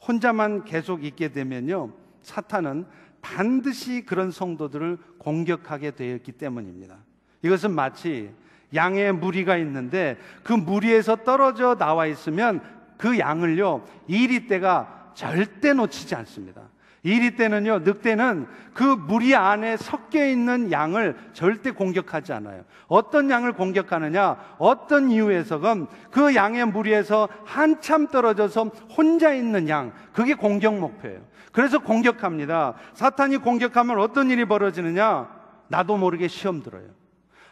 혼자만 계속 있게 되면요, 사탄은 반드시 그런 성도들을 공격하게 되었기 때문입니다. 이것은 마치 양의 무리가 있는데 그 무리에서 떨어져 나와 있으면 그 양을요, 이리떼가 절대 놓치지 않습니다. 이리떼는요, 늑대는 그 무리 안에 섞여 있는 양을 절대 공격하지 않아요. 어떤 양을 공격하느냐? 어떤 이유에서건 그 양의 무리에서 한참 떨어져서 혼자 있는 양, 그게 공격 목표예요. 그래서 공격합니다. 사탄이 공격하면 어떤 일이 벌어지느냐? 나도 모르게 시험 들어요.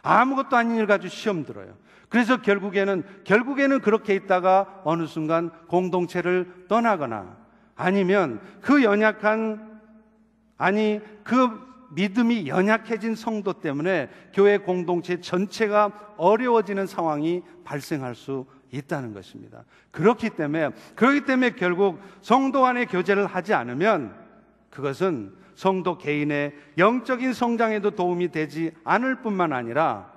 아무것도 아닌 일 가지고 시험 들어요. 그래서 결국에는 그렇게 있다가 어느 순간 공동체를 떠나거나 아니면 그 믿음이 연약해진 성도 때문에 교회 공동체 전체가 어려워지는 상황이 발생할 수 있다는 것입니다. 그렇기 때문에 결국 성도 간의 교제를 하지 않으면 그것은 성도 개인의 영적인 성장에도 도움이 되지 않을 뿐만 아니라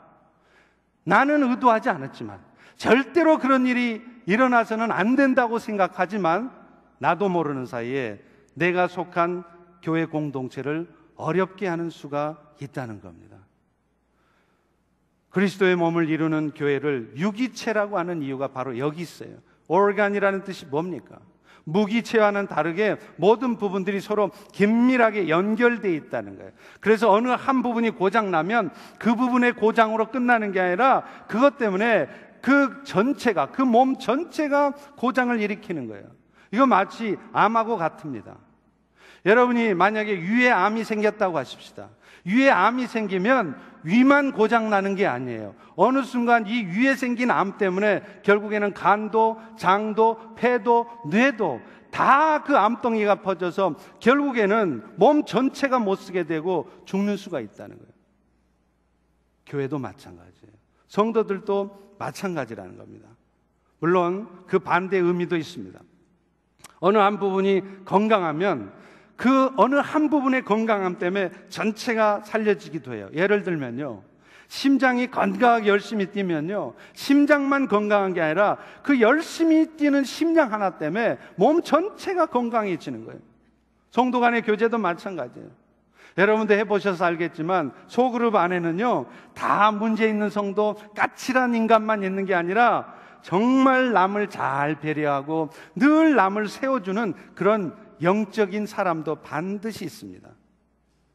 나는 의도하지 않았지만 절대로 그런 일이 일어나서는 안 된다고 생각하지만 나도 모르는 사이에 내가 속한 교회 공동체를 어렵게 하는 수가 있다는 겁니다. 그리스도의 몸을 이루는 교회를 유기체라고 하는 이유가 바로 여기 있어요. organ이라는 뜻이 뭡니까? 무기체와는 다르게 모든 부분들이 서로 긴밀하게 연결되어 있다는 거예요. 그래서 어느 한 부분이 고장나면 그 부분의 고장으로 끝나는 게 아니라 그것 때문에 그 몸 전체가 고장을 일으키는 거예요. 이거 마치 암하고 같습니다. 여러분이 만약에 위에 암이 생겼다고 하십시다. 위에 암이 생기면 위만 고장 나는 게 아니에요. 어느 순간 이 위에 생긴 암 때문에 결국에는 간도, 장도, 폐도, 뇌도 다 그 암덩이가 퍼져서 결국에는 몸 전체가 못 쓰게 되고 죽는 수가 있다는 거예요. 교회도 마찬가지예요. 성도들도 마찬가지라는 겁니다. 물론 그 반대의 의미도 있습니다. 어느 한 부분이 건강하면 그 어느 한 부분의 건강함 때문에 전체가 살려지기도 해요. 예를 들면요, 심장이 건강하게 열심히 뛰면요, 심장만 건강한 게 아니라 그 열심히 뛰는 심장 하나 때문에 몸 전체가 건강해지는 거예요. 성도 간의 교제도 마찬가지예요. 여러분도 해보셔서 알겠지만 소그룹 안에는요, 다 문제 있는 성도, 까칠한 인간만 있는 게 아니라 정말 남을 잘 배려하고 늘 남을 세워주는 그런 영적인 사람도 반드시 있습니다.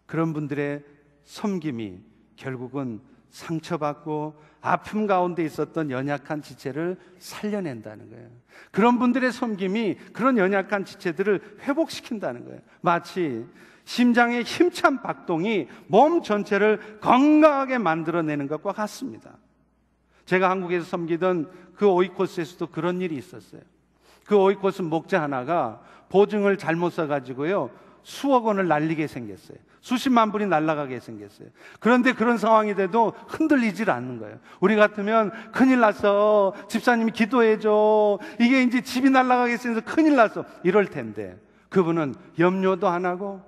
그런 분들의 섬김이 결국은 상처받고 아픔 가운데 있었던 연약한 지체를 살려낸다는 거예요. 그런 분들의 섬김이 그런 연약한 지체들을 회복시킨다는 거예요. 마치 심장의 힘찬 박동이 몸 전체를 건강하게 만들어내는 것과 같습니다. 제가 한국에서 섬기던 그 오이코스에서도 그런 일이 있었어요. 그 오이코스 목자 하나가 보증을 잘못 써가지고요, 수억 원을 날리게 생겼어요. 수십만 불이 날아가게 생겼어요. 그런데 그런 상황이 돼도 흔들리질 않는 거예요. 우리 같으면 큰일 났어, 집사님이 기도해줘, 이게 이제 집이 날아가게 생겨서 큰일 났어, 이럴 텐데 그분은 염려도 안 하고,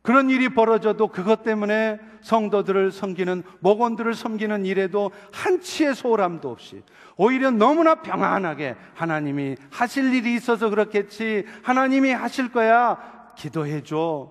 그런 일이 벌어져도 그것 때문에 성도들을 섬기는, 목원들을 섬기는 일에도 한치의 소홀함도 없이 오히려 너무나 평안하게 하나님이 하실 일이 있어서 그렇겠지, 하나님이 하실 거야, 기도해줘,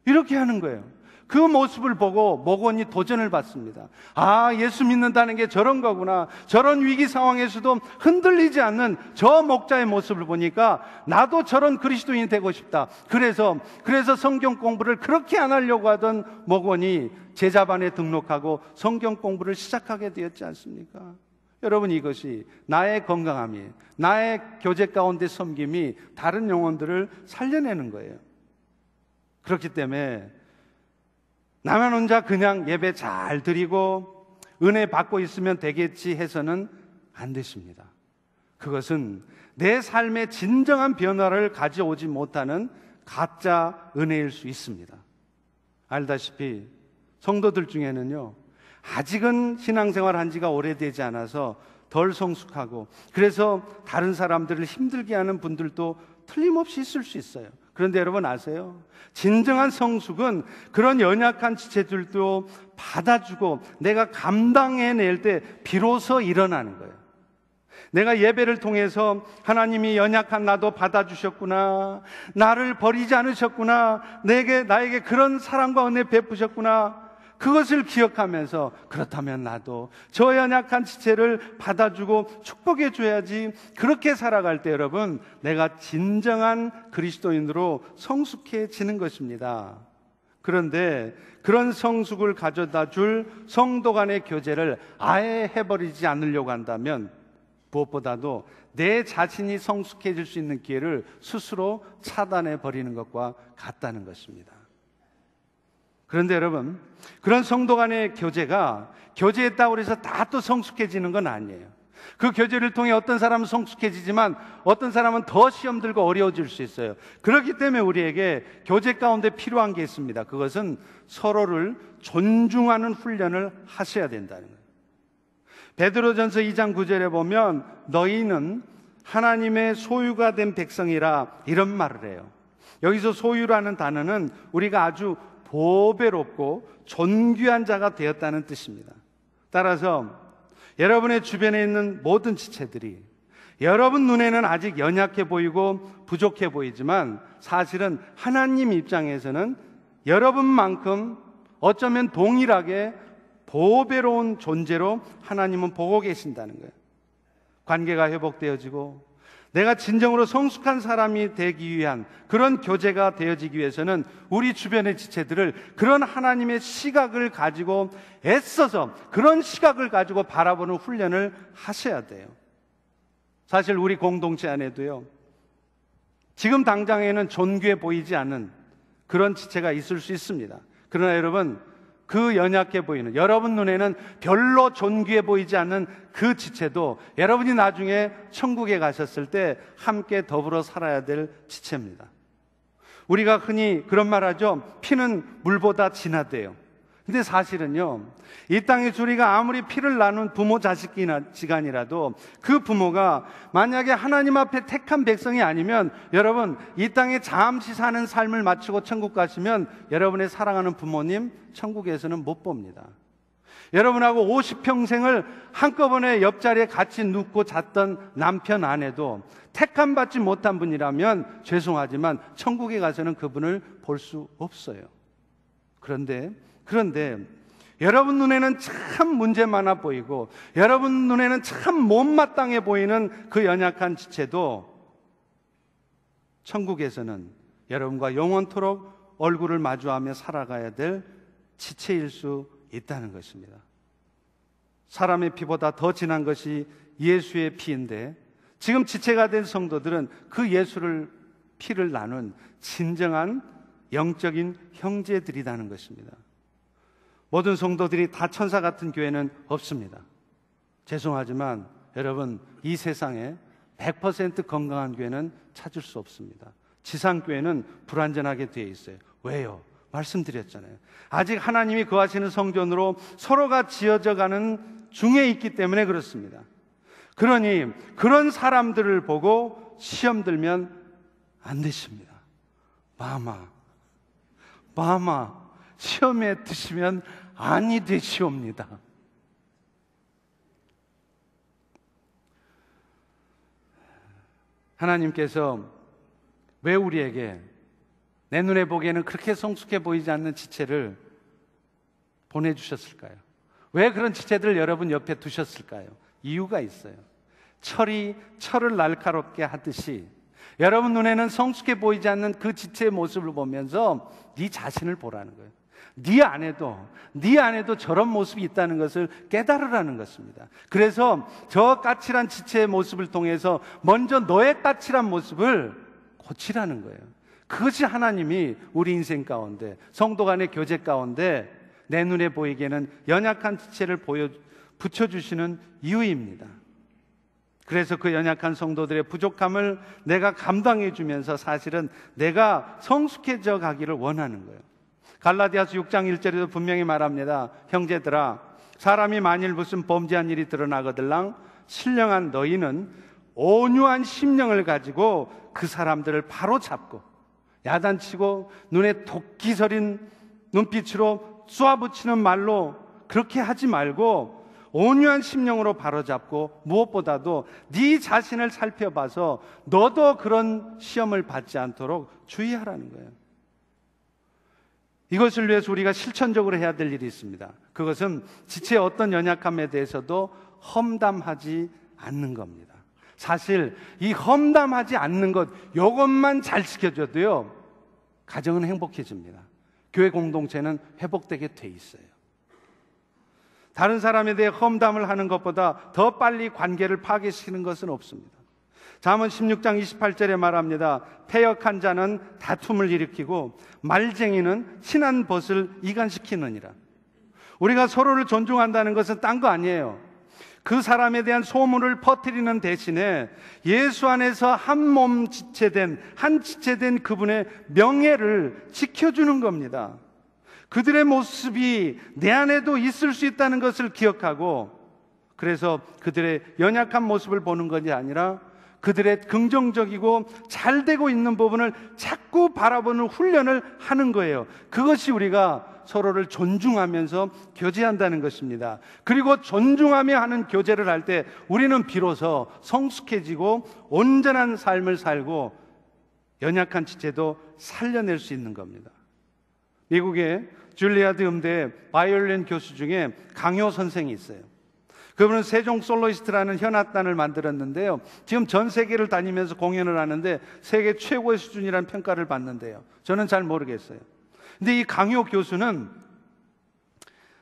이렇게 하는 거예요. 그 모습을 보고 목원이 도전을 받습니다. 아, 예수 믿는다는 게 저런 거구나. 저런 위기 상황에서도 흔들리지 않는 저 목자의 모습을 보니까 나도 저런 그리스도인이 되고 싶다. 그래서 성경 공부를 그렇게 안 하려고 하던 목원이 제자반에 등록하고 성경 공부를 시작하게 되었지 않습니까? 여러분, 이것이 나의 건강함이, 나의 교제 가운데 섬김이 다른 영혼들을 살려내는 거예요. 그렇기 때문에 나만 혼자 그냥 예배 잘 드리고 은혜 받고 있으면 되겠지 해서는 안 되십니다. 그것은 내 삶의 진정한 변화를 가져오지 못하는 가짜 은혜일 수 있습니다. 알다시피 성도들 중에는요, 아직은 신앙생활 한 지가 오래되지 않아서 덜 성숙하고 그래서 다른 사람들을 힘들게 하는 분들도 틀림없이 있을 수 있어요. 그런데 여러분 아세요? 진정한 성숙은 그런 연약한 지체들도 받아주고 내가 감당해낼 때 비로소 일어나는 거예요. 내가 예배를 통해서 하나님이 연약한 나도 받아주셨구나, 나를 버리지 않으셨구나, 나에게 그런 사랑과 은혜 베푸셨구나, 그것을 기억하면서 그렇다면 나도 저 연약한 지체를 받아주고 축복해 줘야지, 그렇게 살아갈 때 여러분, 내가 진정한 그리스도인으로 성숙해지는 것입니다. 그런데 그런 성숙을 가져다 줄 성도 간의 교제를 아예 해버리지 않으려고 한다면 무엇보다도 내 자신이 성숙해질 수 있는 기회를 스스로 차단해 버리는 것과 같다는 것입니다. 그런데 여러분, 그런 성도 간의 교제가 교제했다고 해서 다 또 성숙해지는 건 아니에요. 그 교제를 통해 어떤 사람은 성숙해지지만 어떤 사람은 더 시험 들고 어려워질 수 있어요. 그렇기 때문에 우리에게 교제 가운데 필요한 게 있습니다. 그것은 서로를 존중하는 훈련을 하셔야 된다는 거예요. 베드로전서 2장 9절에 보면 너희는 하나님의 소유가 된 백성이라 이런 말을 해요. 여기서 소유라는 단어는 우리가 아주 보배롭고 존귀한 자가 되었다는 뜻입니다. 따라서 여러분의 주변에 있는 모든 지체들이 여러분 눈에는 아직 연약해 보이고 부족해 보이지만 사실은 하나님 입장에서는 여러분만큼 어쩌면 동일하게 보배로운 존재로 하나님은 보고 계신다는 거예요. 관계가 회복되어지고 내가 진정으로 성숙한 사람이 되기 위한 그런 교제가 되어지기 위해서는 우리 주변의 지체들을 그런 하나님의 시각을 가지고 애써서 그런 시각을 가지고 바라보는 훈련을 하셔야 돼요. 사실 우리 공동체 안에도요, 지금 당장에는 존귀해 보이지 않는 그런 지체가 있을 수 있습니다. 그러나 여러분, 그 연약해 보이는, 여러분 눈에는 별로 존귀해 보이지 않는 그 지체도 여러분이 나중에 천국에 가셨을 때 함께 더불어 살아야 될 지체입니다. 우리가 흔히 그런 말 하죠. 피는 물보다 진하대요. 근데 사실은요, 이 땅에서 우리가 아무리 피를 나눈 부모 자식지간이라도 그 부모가 만약에 하나님 앞에 택한 백성이 아니면, 여러분, 이 땅에 잠시 사는 삶을 마치고 천국 가시면 여러분의 사랑하는 부모님 천국에서는 못 봅니다. 여러분하고 50평생을 한꺼번에 옆자리에 같이 눕고 잤던 남편 아내도 택함 받지 못한 분이라면 죄송하지만 천국에 가서는 그분을 볼 수 없어요. 그런데 여러분 눈에는 참 문제 많아 보이고 여러분 눈에는 참 못마땅해 보이는 그 연약한 지체도 천국에서는 여러분과 영원토록 얼굴을 마주하며 살아가야 될 지체일 수 있다는 것입니다. 사람의 피보다 더 진한 것이 예수의 피인데, 지금 지체가 된 성도들은 그 예수를 피를 나눈 진정한 영적인 형제들이라는 것입니다. 모든 성도들이 다 천사 같은 교회는 없습니다. 죄송하지만 여러분, 이 세상에 100% 건강한 교회는 찾을 수 없습니다. 지상교회는 불완전하게 되어 있어요. 왜요? 말씀드렸잖아요. 아직 하나님이 거하시는 성전으로 서로가 지어져 가는 중에 있기 때문에 그렇습니다. 그러니 그런 사람들을 보고 시험 들면 안 되십니다. 마마 시험에 드시면 아니 되시옵니다. 하나님께서 왜 우리에게 내 눈에 보기에는 그렇게 성숙해 보이지 않는 지체를 보내주셨을까요? 왜 그런 지체들을 여러분 옆에 두셨을까요? 이유가 있어요. 철을 날카롭게 하듯이 여러분 눈에는 성숙해 보이지 않는 그 지체의 모습을 보면서 네 자신을 보라는 거예요. 네 안에도 저런 모습이 있다는 것을 깨달으라는 것입니다. 그래서 저 까칠한 지체의 모습을 통해서 먼저 너의 까칠한 모습을 고치라는 거예요. 그것이 하나님이 우리 인생 가운데, 성도 간의 교제 가운데 내 눈에 보이기에는 연약한 지체를 붙여주시는 이유입니다. 그래서 그 연약한 성도들의 부족함을 내가 감당해 주면서 사실은 내가 성숙해져 가기를 원하는 거예요. 갈라디아서 6장 1절에도 분명히 말합니다. 형제들아, 사람이 만일 무슨 범죄한 일이 드러나거들랑 신령한 너희는 온유한 심령을 가지고 그 사람들을 바로 잡고 야단치고 눈에 도끼 서린 눈빛으로 쏘아붙이는 말로 그렇게 하지 말고 온유한 심령으로 바로잡고 무엇보다도 네 자신을 살펴봐서 너도 그런 시험을 받지 않도록 주의하라는 거예요. 이것을 위해서 우리가 실천적으로 해야 될 일이 있습니다. 그것은 지체의 어떤 연약함에 대해서도 험담하지 않는 겁니다. 사실 이 험담하지 않는 것, 이것만 잘 지켜줘도요, 가정은 행복해집니다. 교회 공동체는 회복되게 돼 있어요. 다른 사람에 대해 험담을 하는 것보다 더 빨리 관계를 파괴시키는 것은 없습니다. 잠언 16장 28절에 말합니다. 패역한 자는 다툼을 일으키고 말쟁이는 친한 벗을 이간시키느니라. 우리가 서로를 존중한다는 것은 딴 거 아니에요. 그 사람에 대한 소문을 퍼뜨리는 대신에 예수 안에서 한 지체된 그분의 명예를 지켜주는 겁니다. 그들의 모습이 내 안에도 있을 수 있다는 것을 기억하고, 그래서 그들의 연약한 모습을 보는 것이 아니라 그들의 긍정적이고 잘 되고 있는 부분을 자꾸 바라보는 훈련을 하는 거예요. 그것이 우리가 서로를 존중하면서 교제한다는 것입니다. 그리고 존중하며 하는 교제를 할 때 우리는 비로소 성숙해지고 온전한 삶을 살고 연약한 지체도 살려낼 수 있는 겁니다. 미국의 줄리아드 음대 바이올린 교수 중에 강요 선생이 있어요. 그분은 세종 솔로이스트라는 현악단을 만들었는데요, 지금 전 세계를 다니면서 공연을 하는데 세계 최고의 수준이라는 평가를 받는데요, 저는 잘 모르겠어요. 근데 이 강요 교수는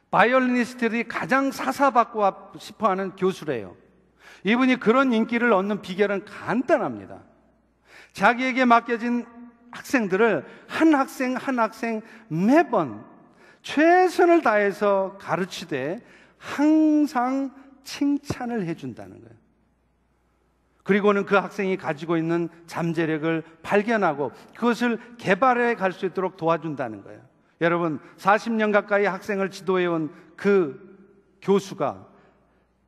바이올리니스트들이 가장 사사받고 싶어하는 교수래요. 이분이 그런 인기를 얻는 비결은 간단합니다. 자기에게 맡겨진 학생들을 한 학생 한 학생 매번 최선을 다해서 가르치되 항상 칭찬을 해준다는 거예요. 그리고는 그 학생이 가지고 있는 잠재력을 발견하고 그것을 개발해 갈 수 있도록 도와준다는 거예요. 여러분, 40년 가까이 학생을 지도해온 그 교수가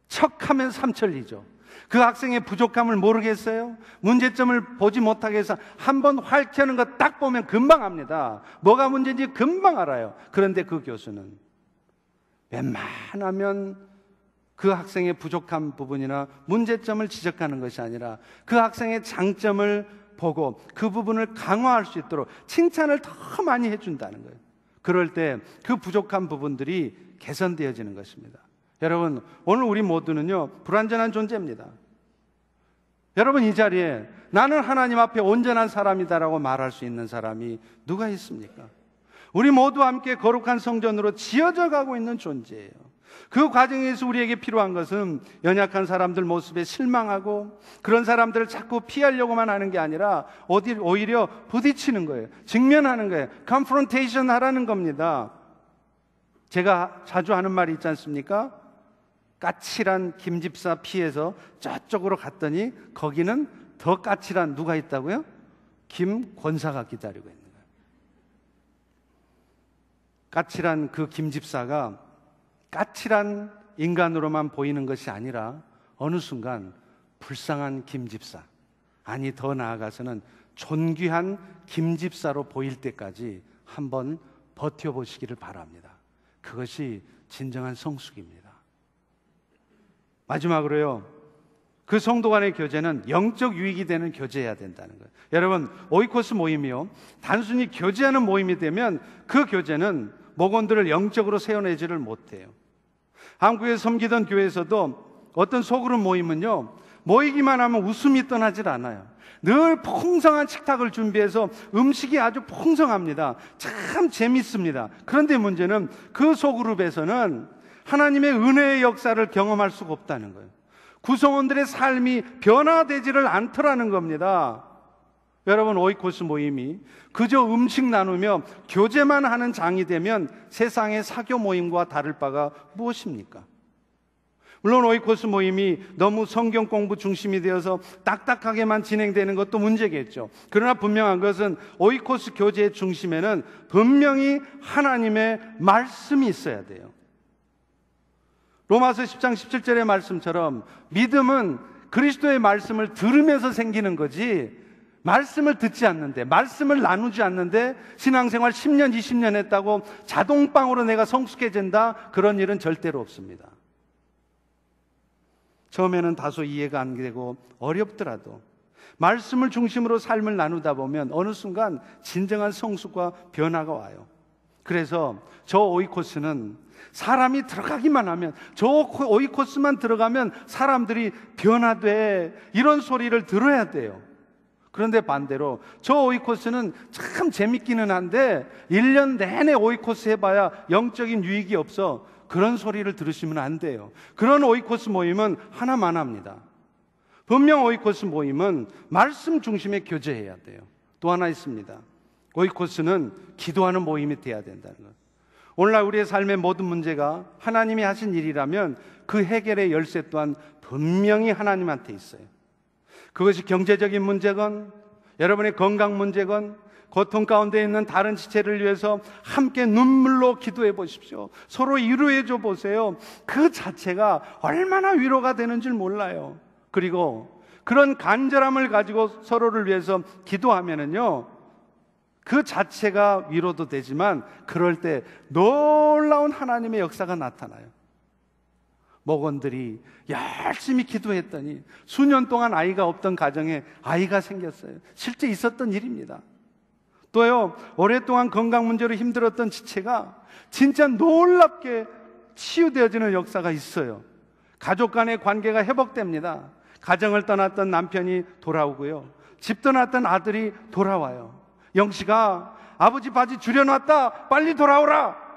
척하면 삼천리죠. 그 학생의 부족함을 모르겠어요? 문제점을 보지 못하게 해서 한번 활캐는 거 딱 보면 금방 압니다. 뭐가 문제인지 금방 알아요. 그런데 그 교수는 웬만하면 그 학생의 부족한 부분이나 문제점을 지적하는 것이 아니라 그 학생의 장점을 보고 그 부분을 강화할 수 있도록 칭찬을 더 많이 해준다는 거예요. 그럴 때 그 부족한 부분들이 개선되어지는 것입니다. 여러분, 오늘 우리 모두는요, 불완전한 존재입니다. 여러분, 이 자리에 나는 하나님 앞에 온전한 사람이다라고 말할 수 있는 사람이 누가 있습니까? 우리 모두 함께 거룩한 성전으로 지어져 가고 있는 존재예요. 그 과정에서 우리에게 필요한 것은 연약한 사람들 모습에 실망하고 그런 사람들을 자꾸 피하려고만 하는 게 아니라 오히려 부딪히는 거예요. 직면하는 거예요. 컨프런테이션 하라는 겁니다. 제가 자주 하는 말이 있지 않습니까? 까칠한 김집사 피해서 저쪽으로 갔더니 거기는 더 까칠한 누가 있다고요? 김 권사가 기다리고 있는 거예요. 까칠한 그 김집사가 까칠한 인간으로만 보이는 것이 아니라 어느 순간 불쌍한 김집사, 아니 더 나아가서는 존귀한 김집사로 보일 때까지 한번 버텨보시기를 바랍니다. 그것이 진정한 성숙입니다. 마지막으로요, 그 성도 간의 교제는 영적 유익이 되는 교제해야 된다는 거예요. 여러분, 오이코스 모임이요, 단순히 교제하는 모임이 되면 그 교제는 목원들을 영적으로 세워내지를 못해요. 한국에 섬기던 교회에서도 어떤 소그룹 모임은요, 모이기만 하면 웃음이 떠나질 않아요. 늘 풍성한 식탁을 준비해서 음식이 아주 풍성합니다. 참 재밌습니다. 그런데 문제는 그 소그룹에서는 하나님의 은혜의 역사를 경험할 수가 없다는 거예요. 구성원들의 삶이 변화되지를 않더라는 겁니다. 여러분, 오이코스 모임이 그저 음식 나누며 교제만 하는 장이 되면 세상의 사교 모임과 다를 바가 무엇입니까? 물론 오이코스 모임이 너무 성경 공부 중심이 되어서 딱딱하게만 진행되는 것도 문제겠죠. 그러나 분명한 것은 오이코스 교제의 중심에는 분명히 하나님의 말씀이 있어야 돼요. 로마서 10장 17절의 말씀처럼 믿음은 그리스도의 말씀을 들으면서 생기는 거지, 말씀을 듣지 않는데, 말씀을 나누지 않는데 신앙생활 10년, 20년 했다고 자동방으로 내가 성숙해진다, 그런 일은 절대로 없습니다. 처음에는 다소 이해가 안 되고 어렵더라도 말씀을 중심으로 삶을 나누다 보면 어느 순간 진정한 성숙과 변화가 와요. 그래서 저 오이코스는 사람이 들어가기만 하면, 저 오이코스만 들어가면 사람들이 변화돼, 이런 소리를 들어야 돼요. 그런데 반대로 저 오이코스는 참 재밌기는 한데 1년 내내 오이코스 해봐야 영적인 유익이 없어, 그런 소리를 들으시면 안 돼요. 그런 오이코스 모임은 하나만 합니다. 분명 오이코스 모임은 말씀 중심의 교제해야 돼요. 또 하나 있습니다. 오이코스는 기도하는 모임이 돼야 된다는 것. 오늘날 우리의 삶의 모든 문제가 하나님이 하신 일이라면 그 해결의 열쇠 또한 분명히 하나님한테 있어요. 그것이 경제적인 문제건, 여러분의 건강 문제건, 고통 가운데 있는 다른 지체를 위해서 함께 눈물로 기도해 보십시오. 서로 위로해 줘 보세요. 그 자체가 얼마나 위로가 되는 줄 몰라요. 그리고 그런 간절함을 가지고 서로를 위해서 기도하면은요, 그 자체가 위로도 되지만 그럴 때 놀라운 하나님의 역사가 나타나요. 목원들이 열심히 기도했더니 수년 동안 아이가 없던 가정에 아이가 생겼어요. 실제 있었던 일입니다. 또요, 오랫동안 건강 문제로 힘들었던 지체가 진짜 놀랍게 치유되어지는 역사가 있어요. 가족 간의 관계가 회복됩니다. 가정을 떠났던 남편이 돌아오고요, 집 떠났던 아들이 돌아와요. 영식아, 아버지 바지 줄여놨다, 빨리 돌아오라.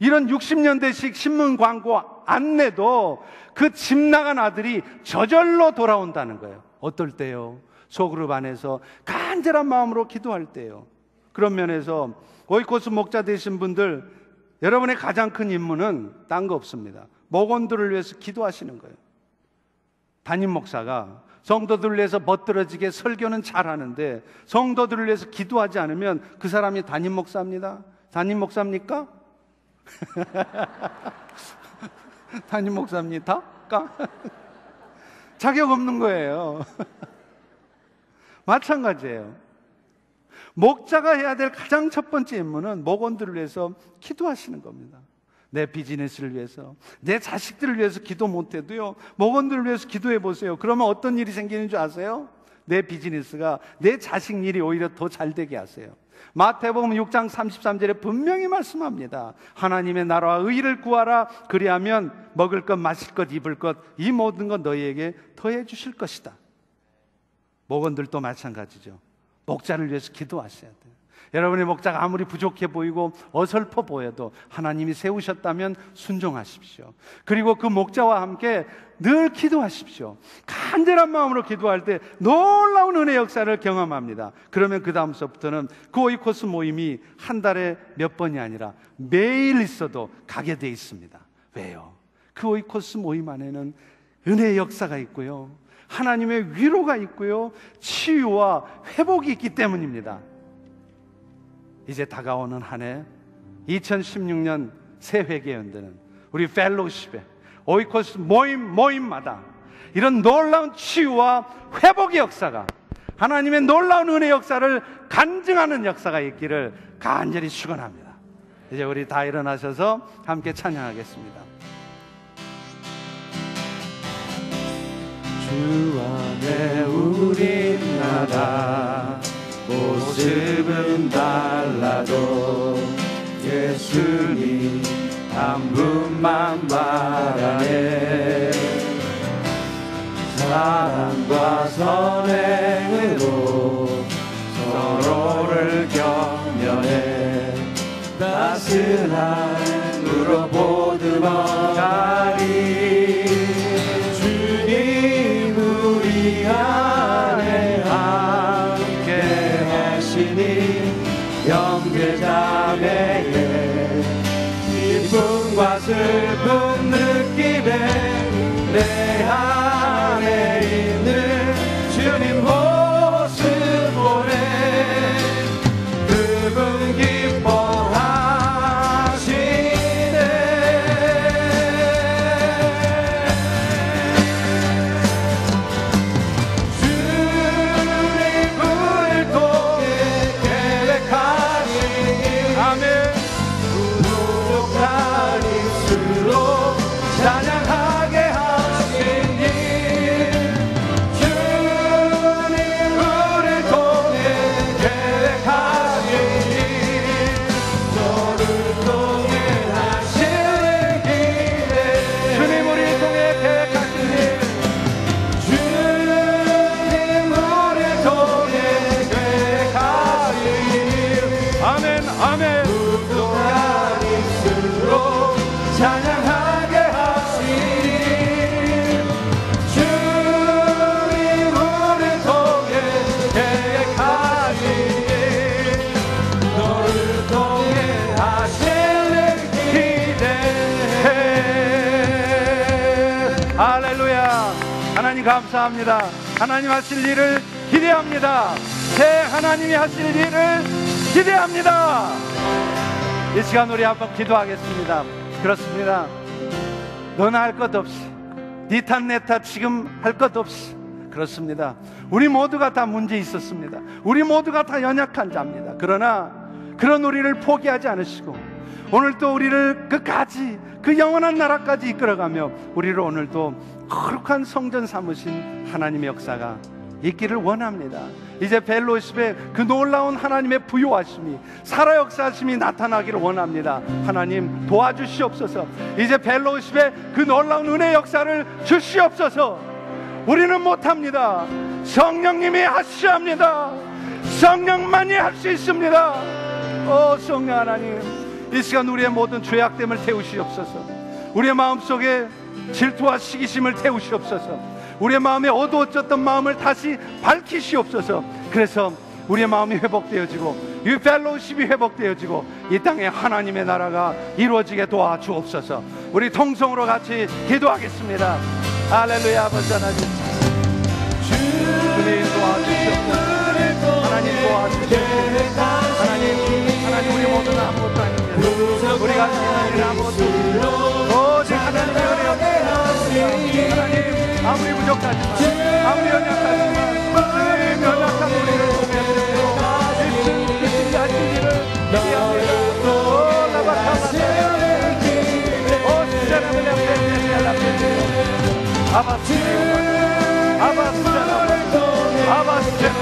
이런 60년대식 신문 광고 안내도 그 집 나간 아들이 저절로 돌아온다는 거예요. 어떨 때요? 소그룹 안에서 간절한 마음으로 기도할 때요. 그런 면에서 오이코스 목자 되신 분들, 여러분의 가장 큰 임무는 딴 거 없습니다. 목원들을 위해서 기도하시는 거예요. 담임 목사가 성도들을 위해서 멋들어지게 설교는 잘하는데 성도들을 위해서 기도하지 않으면 그 사람이 담임 목사입니다. 담임 목사입니까? 담임 목사입니까? 자격 없는 거예요. 마찬가지예요. 목자가 해야 될 가장 첫 번째 임무는 목원들을 위해서 기도하시는 겁니다. 내 비즈니스를 위해서, 내 자식들을 위해서 기도 못해도요, 목원들을 위해서 기도해 보세요. 그러면 어떤 일이 생기는 줄 아세요? 내 비즈니스가, 내 자식 일이 오히려 더 잘 되게 하세요. 마태복음 6장 33절에 분명히 말씀합니다. 하나님의 나라와 의를 구하라. 그리하면 먹을 것, 마실 것, 입을 것, 이 모든 것 너희에게 더해 주실 것이다. 목원들도 마찬가지죠. 목자를 위해서 기도하셔야 돼요. 여러분의 목자가 아무리 부족해 보이고 어설퍼 보여도 하나님이 세우셨다면 순종하십시오. 그리고 그 목자와 함께 늘 기도하십시오. 간절한 마음으로 기도할 때 놀라운 은혜 역사를 경험합니다. 그러면 그 다음서부터는 그 오이코스 모임이 한 달에 몇 번이 아니라 매일 있어도 가게 돼 있습니다. 왜요? 그 오이코스 모임 안에는 은혜의 역사가 있고요, 하나님의 위로가 있고요, 치유와 회복이 있기 때문입니다. 이제 다가오는 한 해 2016년 새 회개연대는 우리 펠로우십에 오이코스 모임마다 이런 놀라운 치유와 회복의 역사가, 하나님의 놀라운 은혜 역사를 간증하는 역사가 있기를 간절히 축원합니다. 이제 우리 다 일어나셔서 함께 찬양하겠습니다. 주 안에 우린 나라, 모습은 달라도 예수님 한 분만 바라네. 사랑과 선행으로 서로를 격려해 따스한 눈으로 보듬어가리. 주님 우리 안에 함께 하시니 형제자매의 기쁨과 슬픔 느끼네. 내 안에 있는 주님 모습 보네. 그분 기뻐하시네. 주님 우리를 통해 계획하신 아멘. 부족한 입술로 찬양하게 하시니 주님 우리를 통해 계획하시니 너를 통해 하시는 길에 주님 우리를 통해 계획하시니 주님 우리를 통해 계획하시니 아멘 아멘. 부족한 입술로 찬양하게 하시니 주님 우리를 통해 계획하시니 너를 통해 하시는 기대해. 할렐루야. 하나님 감사합니다. 하나님 하실 일을 기대합니다. 새 하나님이 하실 일을 기대합니다. 이 시간 우리 한번 기도하겠습니다. 그렇습니다. 너나 할 것 없이, 니 탓 내 탓 지금 할 것 없이, 그렇습니다. 우리 모두가 다 문제 있었습니다. 우리 모두가 다 연약한 자입니다. 그러나 그런 우리를 포기하지 않으시고 오늘도 우리를 끝까지 그 영원한 나라까지 이끌어가며 우리를 오늘도 거룩한 성전 삼으신 하나님의 역사가 있기를 원합니다. 이제 벨로십에 그 놀라운 하나님의 부요하심이, 살아 역사하심이 나타나기를 원합니다. 하나님 도와주시옵소서. 이제 벨로십에 그 놀라운 은혜 역사를 주시옵소서. 우리는 못합니다. 성령님이 하셔야 합니다. 성령만이 할 수 있습니다. 오 성령 하나님, 이 시간 우리의 모든 죄악됨을 태우시옵소서. 우리의 마음속에 질투와 시기심을 태우시옵소서. 우리의 마음에 어두워졌던 마음을 다시 밝히시옵소서. 그래서 우리의 마음이 회복되어지고 이 펠로우십이 회복되어지고 이 땅에 하나님의 나라가 이루어지게 도와주옵소서. 우리 통성으로 같이 기도하겠습니다. 할렐루야. 아버지 하나님, 주님 도와주시옵소서. 하나님 도와주시옵소서. 하나님 우리 모두는 아무것도 아닙니다. 우리가 하는 일은 아무것도 없습니다. 오직 하나님의 은혜 없습니다. 하나님 아무리 부족하지만 아무리 연약하지만 주님 연약한 우리를 돕겠습니다. 주님 하신 일을 기대합니다. 오 라바카마세 오 시자나벨 야페 아바스테오 아바스테오 아바스테오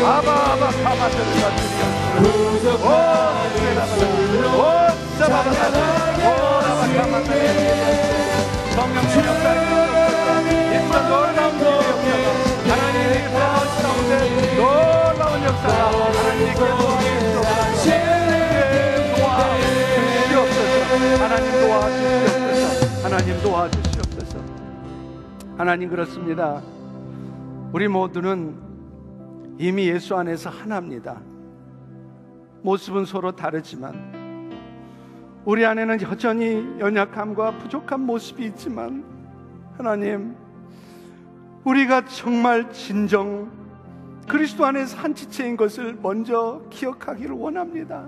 아바 카마테를 주님 오 사바바사 오 라바카마세 성령님 역사에 있어 놀라운 역사가 하나님의 가운데 놀라운 역사가 하나님께 도와주시옵소서. 하나님 도와주시옵소서. 하나님 도와주시옵소서. 하나님 그렇습니다. 우리 모두는 이미 예수 안에서 하나입니다. 모습은 서로 다르지만 우리 안에는 여전히 연약함과 부족한 모습이 있지만 하나님, 우리가 정말 진정 그리스도 안에서 한 지체인 것을 먼저 기억하기를 원합니다.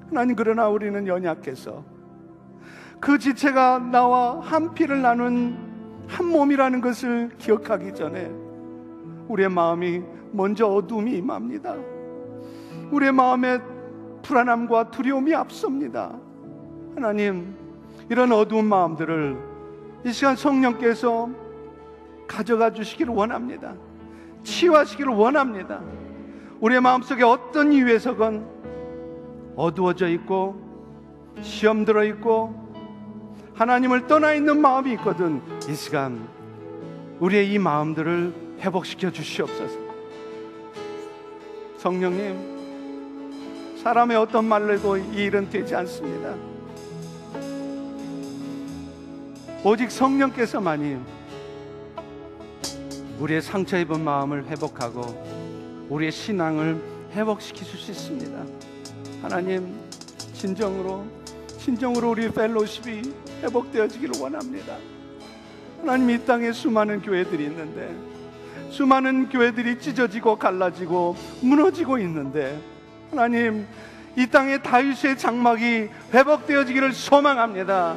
하나님, 그러나 우리는 연약해서 그 지체가 나와 한 피를 나눈 한 몸이라는 것을 기억하기 전에 우리의 마음이 먼저 어둠이 임합니다. 우리의 마음에 불안함과 두려움이 앞섭니다. 하나님, 이런 어두운 마음들을 이 시간 성령께서 가져가 주시기를 원합니다. 치유하시기를 원합니다. 우리의 마음속에 어떤 이유에서건 어두워져 있고 시험 들어 있고 하나님을 떠나 있는 마음이 있거든 이 시간 우리의 이 마음들을 회복시켜 주시옵소서. 성령님, 사람의 어떤 말로 해도 이 일은 되지 않습니다. 오직 성령께서만이 우리의 상처 입은 마음을 회복하고 우리의 신앙을 회복시킬 수 있습니다. 하나님, 진정으로 우리 펠로십이 회복되어지기를 원합니다. 하나님, 이 땅에 수많은 교회들이 있는데 수많은 교회들이 찢어지고 갈라지고 무너지고 있는데 하나님, 이 땅에 다윗의 장막이 회복되어지기를 소망합니다.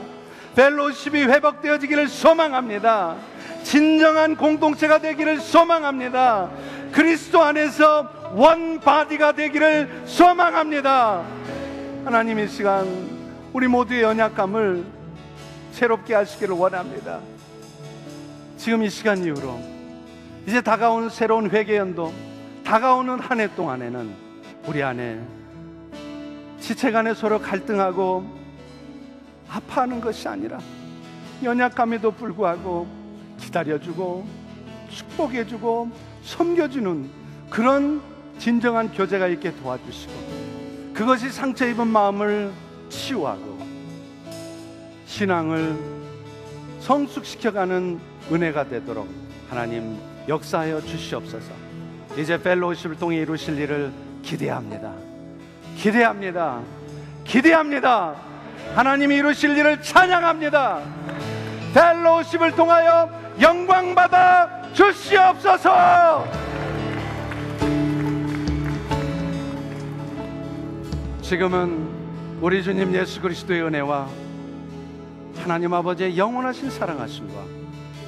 펠로십이 회복되어지기를 소망합니다. 진정한 공동체가 되기를 소망합니다. 그리스도 안에서 원 바디가 되기를 소망합니다. 하나님, 이 시간 우리 모두의 연약함을 새롭게 하시기를 원합니다. 지금 이 시간 이후로 이제 다가오는 새로운 회개연도, 다가오는 한 해 동안에는 우리 안에 지체 간에 서로 갈등하고 아파하는 것이 아니라 연약함에도 불구하고 기다려주고 축복해주고 섬겨주는 그런 진정한 교제가 있게 도와주시고, 그것이 상처 입은 마음을 치유하고 신앙을 성숙시켜가는 은혜가 되도록 하나님 역사하여 주시옵소서. 이제 펠로우십을 통해 이루실 일을 기대합니다. 하나님이 이루실 일을 찬양합니다. 펠로우십을 통하여 영광받아 주시옵소서. 지금은 우리 주님 예수 그리스도의 은혜와 하나님 아버지의 영원하신 사랑하심과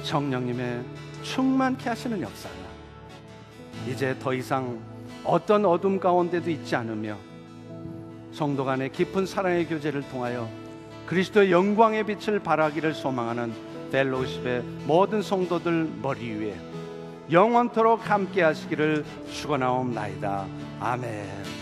성령님의 충만케 하시는 역사가 이제 더 이상 어떤 어둠 가운데도 있지 않으며 성도 간의 깊은 사랑의 교제를 통하여 그리스도의 영광의 빛을 발하기를 소망하는 펠로우십의 모든 성도들 머리 위에 영원토록 함께 하시기를 축원하옵나이다. 아멘.